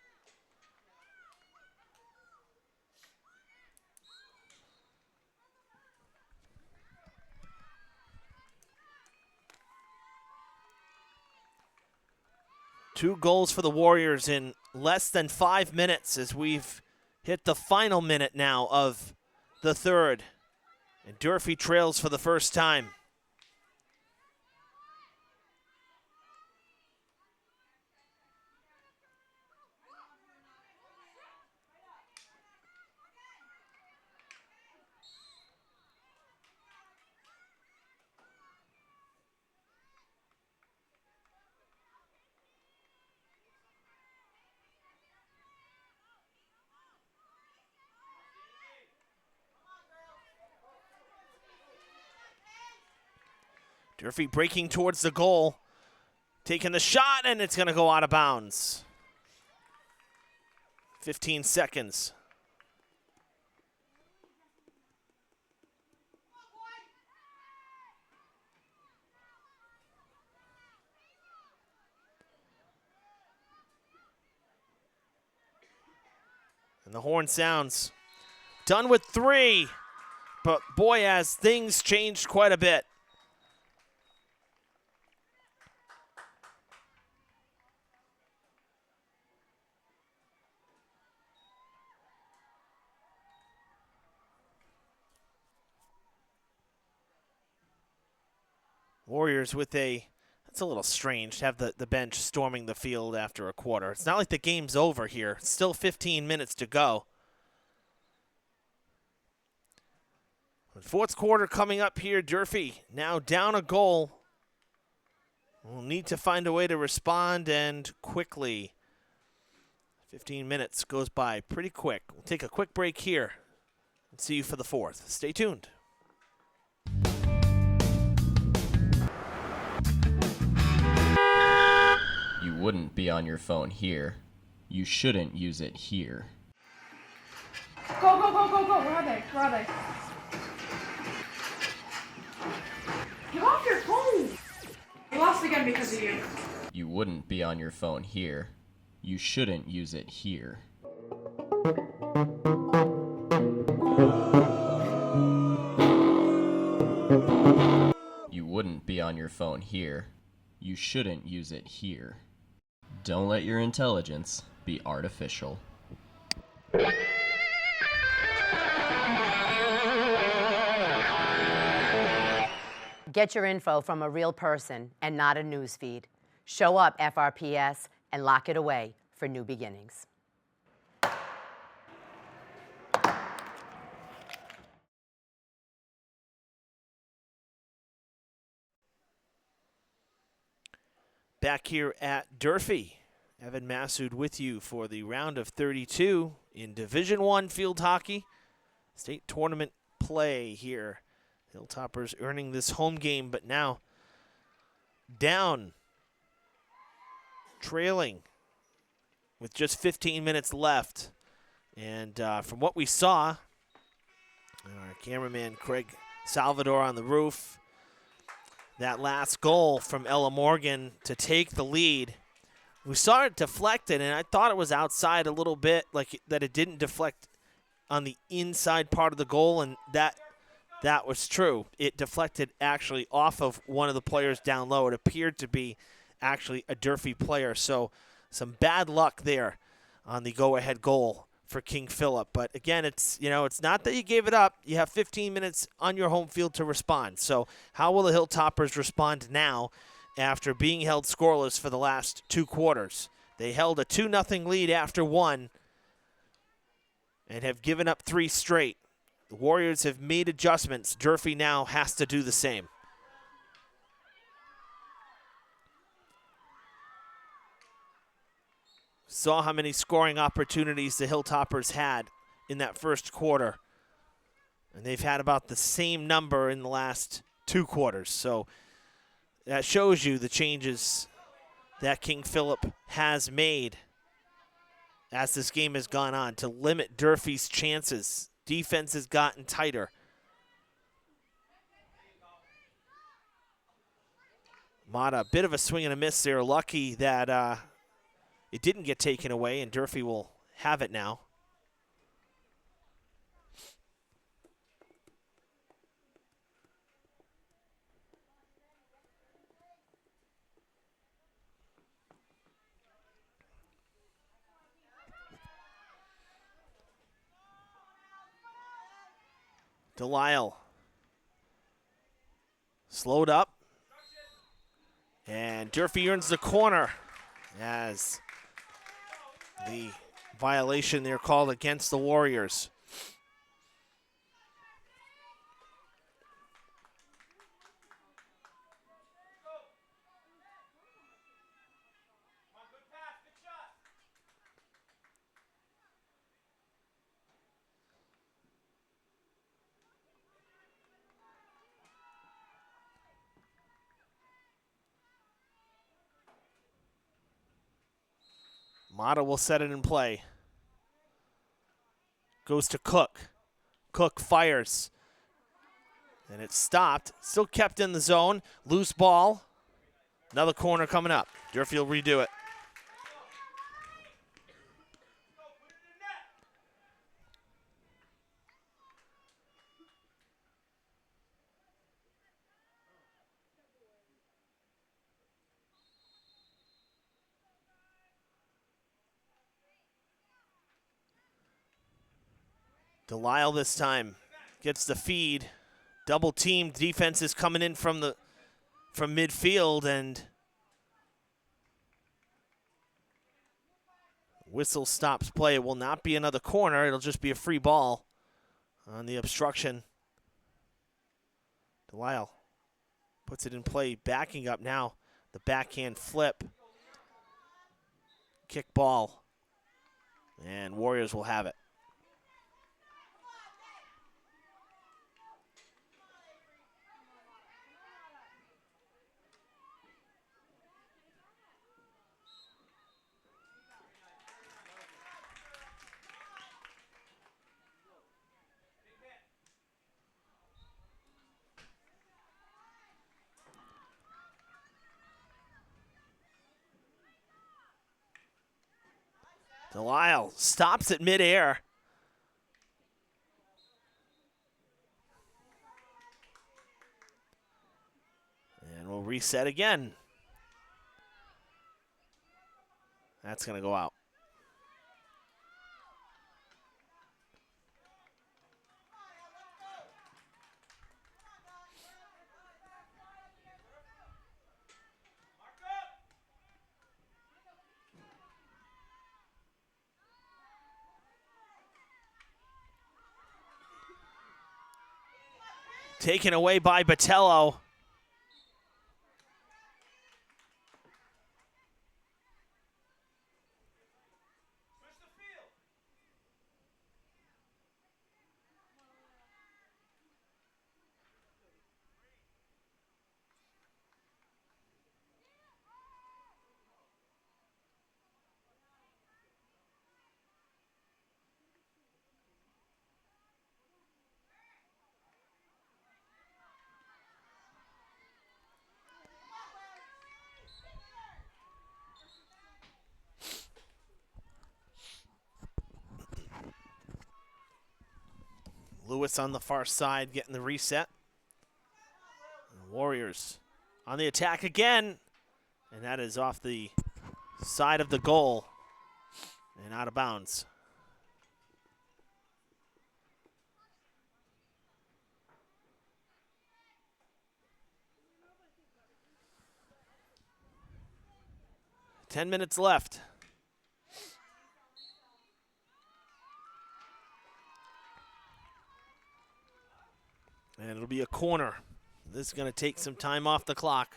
Two goals for the Warriors in less than 5 minutes as we've hit the final minute now of the third. And Durfee trails for the first time. Durfee breaking towards the goal, taking the shot, and it's going to go out of bounds. 15 seconds. And the horn sounds. Done with 3, but boy, has things changed quite a bit. Warriors with that's a little strange to have the bench storming the field after a quarter. It's not like the game's over here. It's still 15 minutes to go. Fourth quarter coming up here. Durfee now down a goal. We'll need to find a way to respond, and quickly. 15 minutes goes by pretty quick. We'll take a quick break here and see you for the fourth. Stay tuned. You wouldn't be on your phone here. You shouldn't use it here. Go, go, go, go, go. Where are they? Where are they? Get off your phone. We lost again because of you. You wouldn't be on your phone here. You shouldn't use it here. You wouldn't be on your phone here. You shouldn't use it here. Don't let your intelligence be artificial. Get your info from a real person and not a newsfeed. Show up, FRPS, and lock it away for new beginnings. Back here at Durfee Evan Massoud with you for the round of 32 in Division I field hockey. State tournament play here. Hilltoppers earning this home game, but now down, trailing with just 15 minutes left. And from what we saw, our cameraman Craig Salvador on the roof, that last goal from Ella Morgan to take the lead, we saw it deflected, and I thought it was outside a little bit, like that it didn't deflect on the inside part of the goal, and that was true. It deflected actually off of one of the players down low. It appeared to be actually a Durfee player, so some bad luck there on the go-ahead goal for King Philip. But again, it's not that you gave it up. You have 15 minutes on your home field to respond. So how will the Hilltoppers respond now after being held scoreless for the last 2 quarters? They held a 2-0 lead after 1 and have given up 3 straight. The Warriors have made adjustments. Durfee now has to do the same. Saw how many scoring opportunities the Hilltoppers had in that first quarter. And they've had about the same number in the last 2 quarters. So that shows you the changes that King Philip has made as this game has gone on to limit Durfee's chances. Defense has gotten tighter. Mata, a bit of a swing and a miss there. Lucky that it didn't get taken away, and Durfee will have it now. Delisle slowed up, and Durfee earns the corner as the violation there called against the Warriors. Mata will set it in play. Goes to Cook. Cook fires. And it's stopped. Still kept in the zone. Loose ball. Another corner coming up. Durfee will redo it. Delisle this time gets the feed. Double teamed. Defense is coming in from midfield, and whistle stops play. It will not be another corner. It'll just be a free ball on the obstruction. Delisle puts it in play, backing up now. The backhand flip. Kick ball. And Warriors will have it. Delisle stops at midair. And we'll reset again. That's going to go out. Taken away by Botello. Lewis on the far side getting the reset. The Warriors on the attack again. And that is off the side of the goal and out of bounds. Ten minutes left. And it'll be a corner. This is going to take some time off the clock.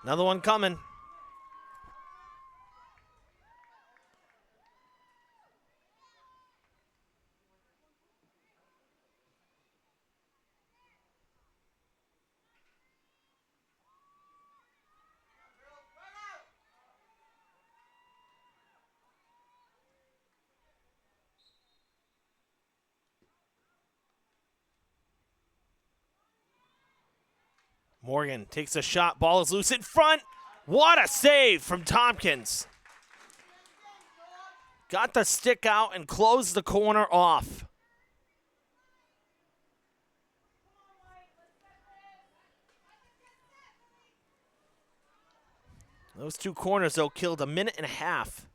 Another one coming. Morgan takes a shot. Ball is loose in front. What a save from Tompkins. Got the stick out and closed the corner off. Those two corners, though, killed a minute and a half.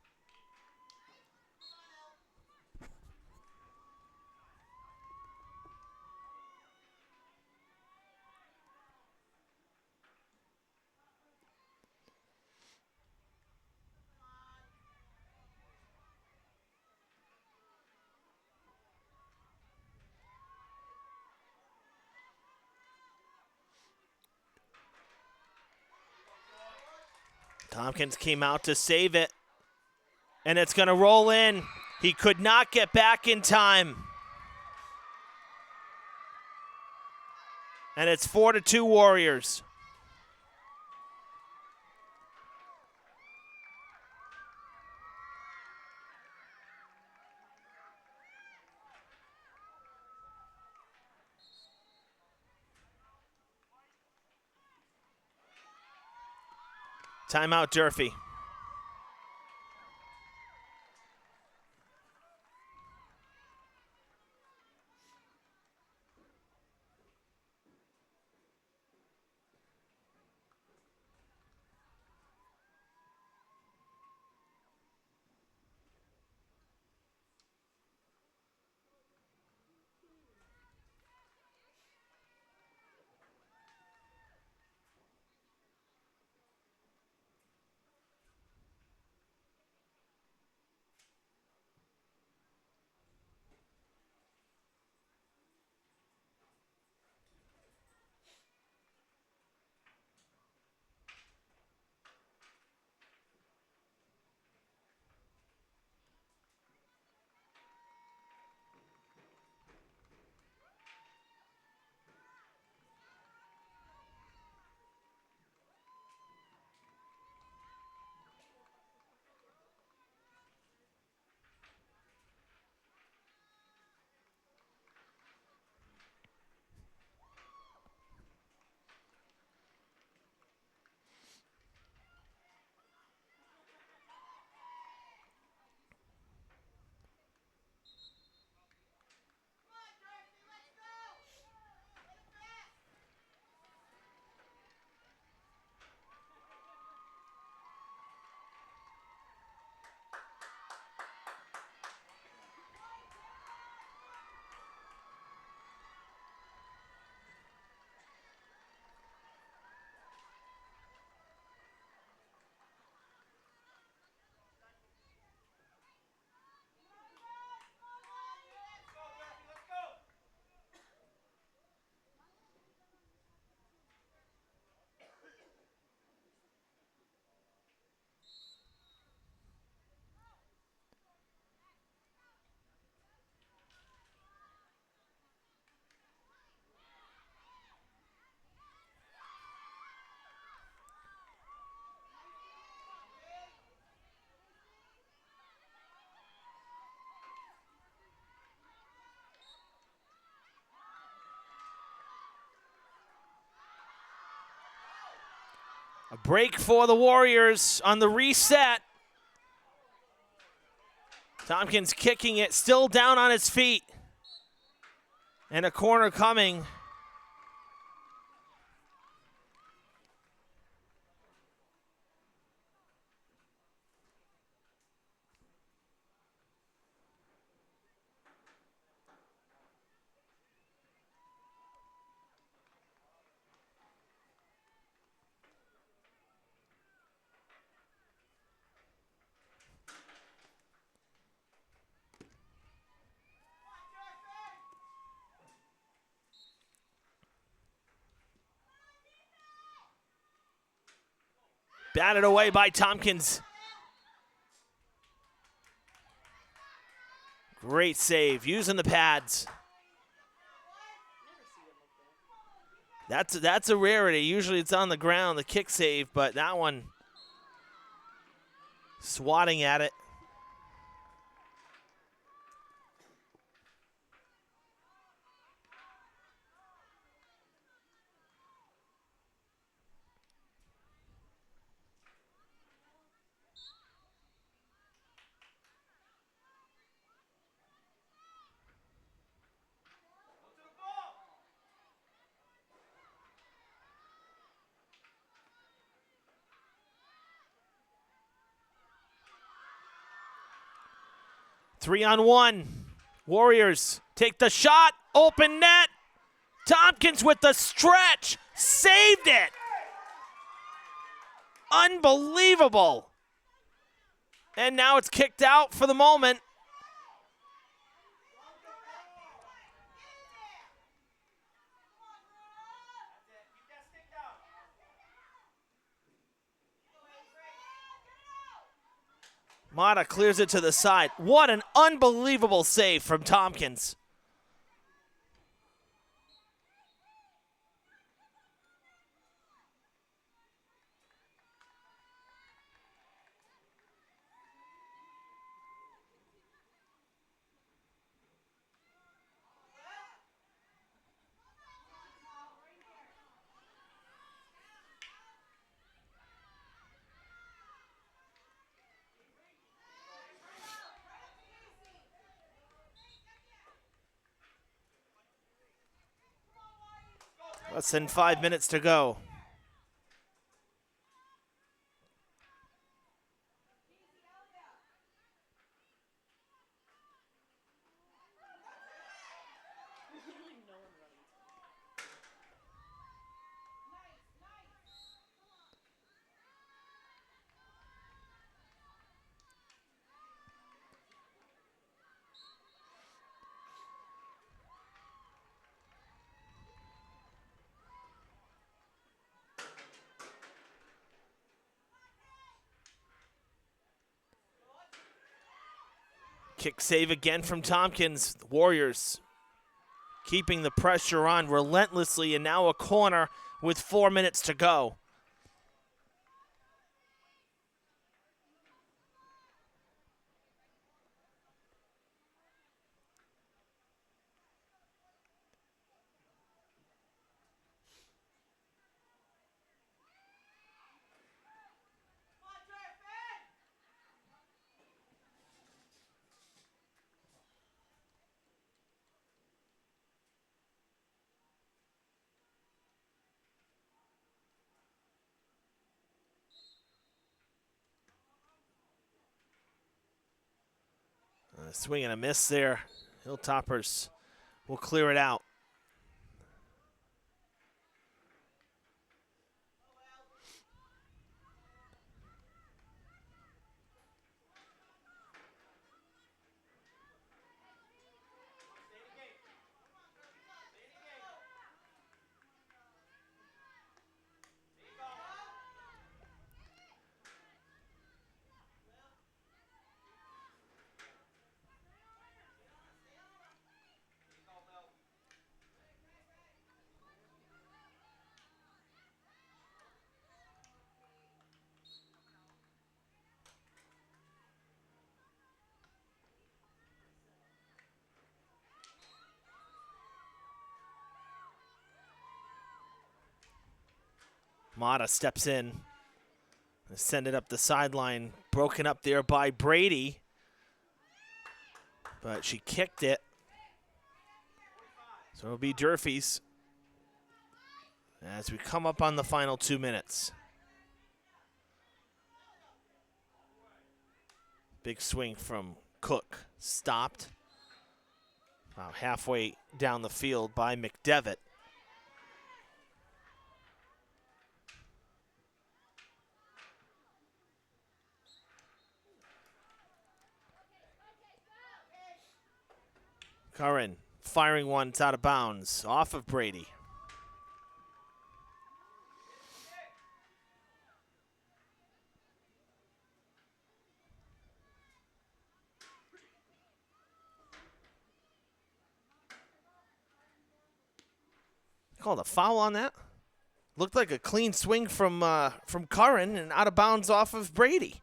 Tompkins came out to save it, and it's going to roll in. He could not get back in time. And it's 4-2 Warriors. Timeout, Durfee. A break for the Warriors on the reset. Tompkins kicking it, still down on his feet. And a corner coming. Batted away by Tompkins. Great save, using the pads. That's a rarity. Usually it's on the ground, the kick save, but that one swatting at it. Three on one. Warriors take the shot. Open net. Tompkins with the stretch. Saved it. Unbelievable. And now it's kicked out for the moment. Mata clears it to the side. What an unbelievable save from Tompkins. Less than 5 minutes to go. Kick save again from Tompkins. The Warriors keeping the pressure on relentlessly, and now a corner with 4 minutes to go. A swing and a miss there. Hilltoppers will clear it out. Mata steps in. Send it up the sideline, broken up there by Brady. But she kicked it. So it'll be Durfee's as we come up on the final 2 minutes. Big swing from Cook. Stopped about halfway down the field by McDevitt. Curran firing one, it's out of bounds, off of Brady. Called a foul on that. Looked like a clean swing from Curran and out of bounds off of Brady.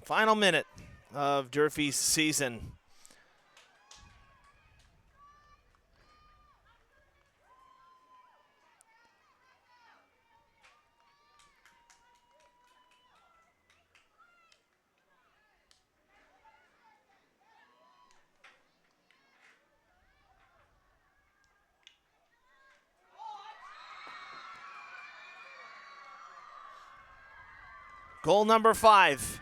Final minute of Durfee's season. Goal number 5.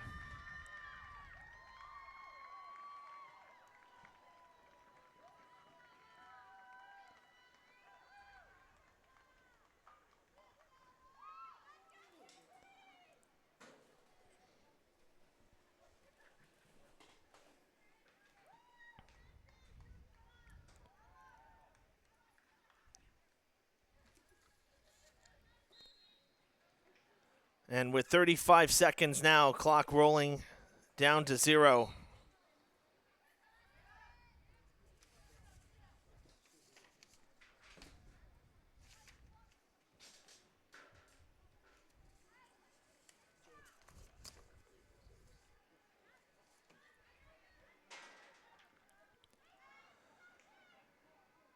And with 35 seconds now, clock rolling down to 0.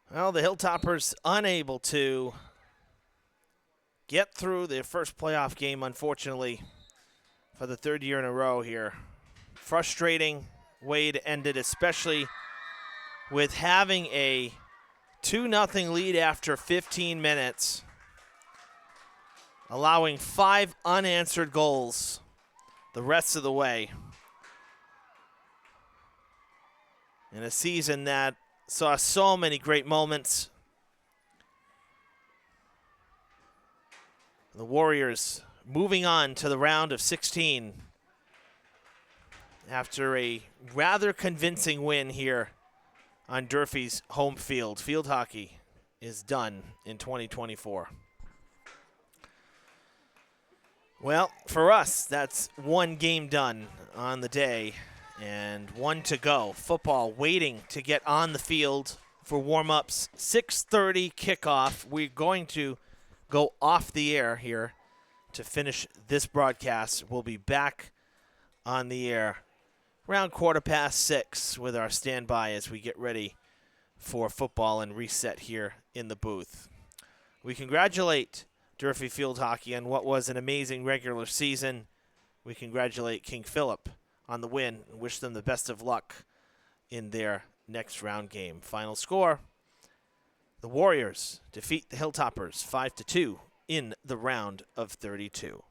Well, the Hilltoppers unable to get through their first playoff game, unfortunately, for the 3rd year in a row here. Frustrating way to end it, especially with having a 2-0 lead after 15 minutes, allowing 5 unanswered goals the rest of the way. In a season that saw so many great moments. The Warriors moving on to the round of 16 after a rather convincing win here on Durfee's home field. Field hockey is done in 2024. Well, for us, that's one game done on the day and one to go. Football waiting to get on the field for warm-ups. 6:30 kickoff. We're going to go off the air here to finish this broadcast. We'll be back on the air around 6:15 with our standby as we get ready for football and reset here in the booth. We congratulate Durfee Field Hockey on what was an amazing regular season. We congratulate King Philip on the win and wish them the best of luck in their next round game. Final score: the Warriors defeat the Hilltoppers 5-2 in the round of 32.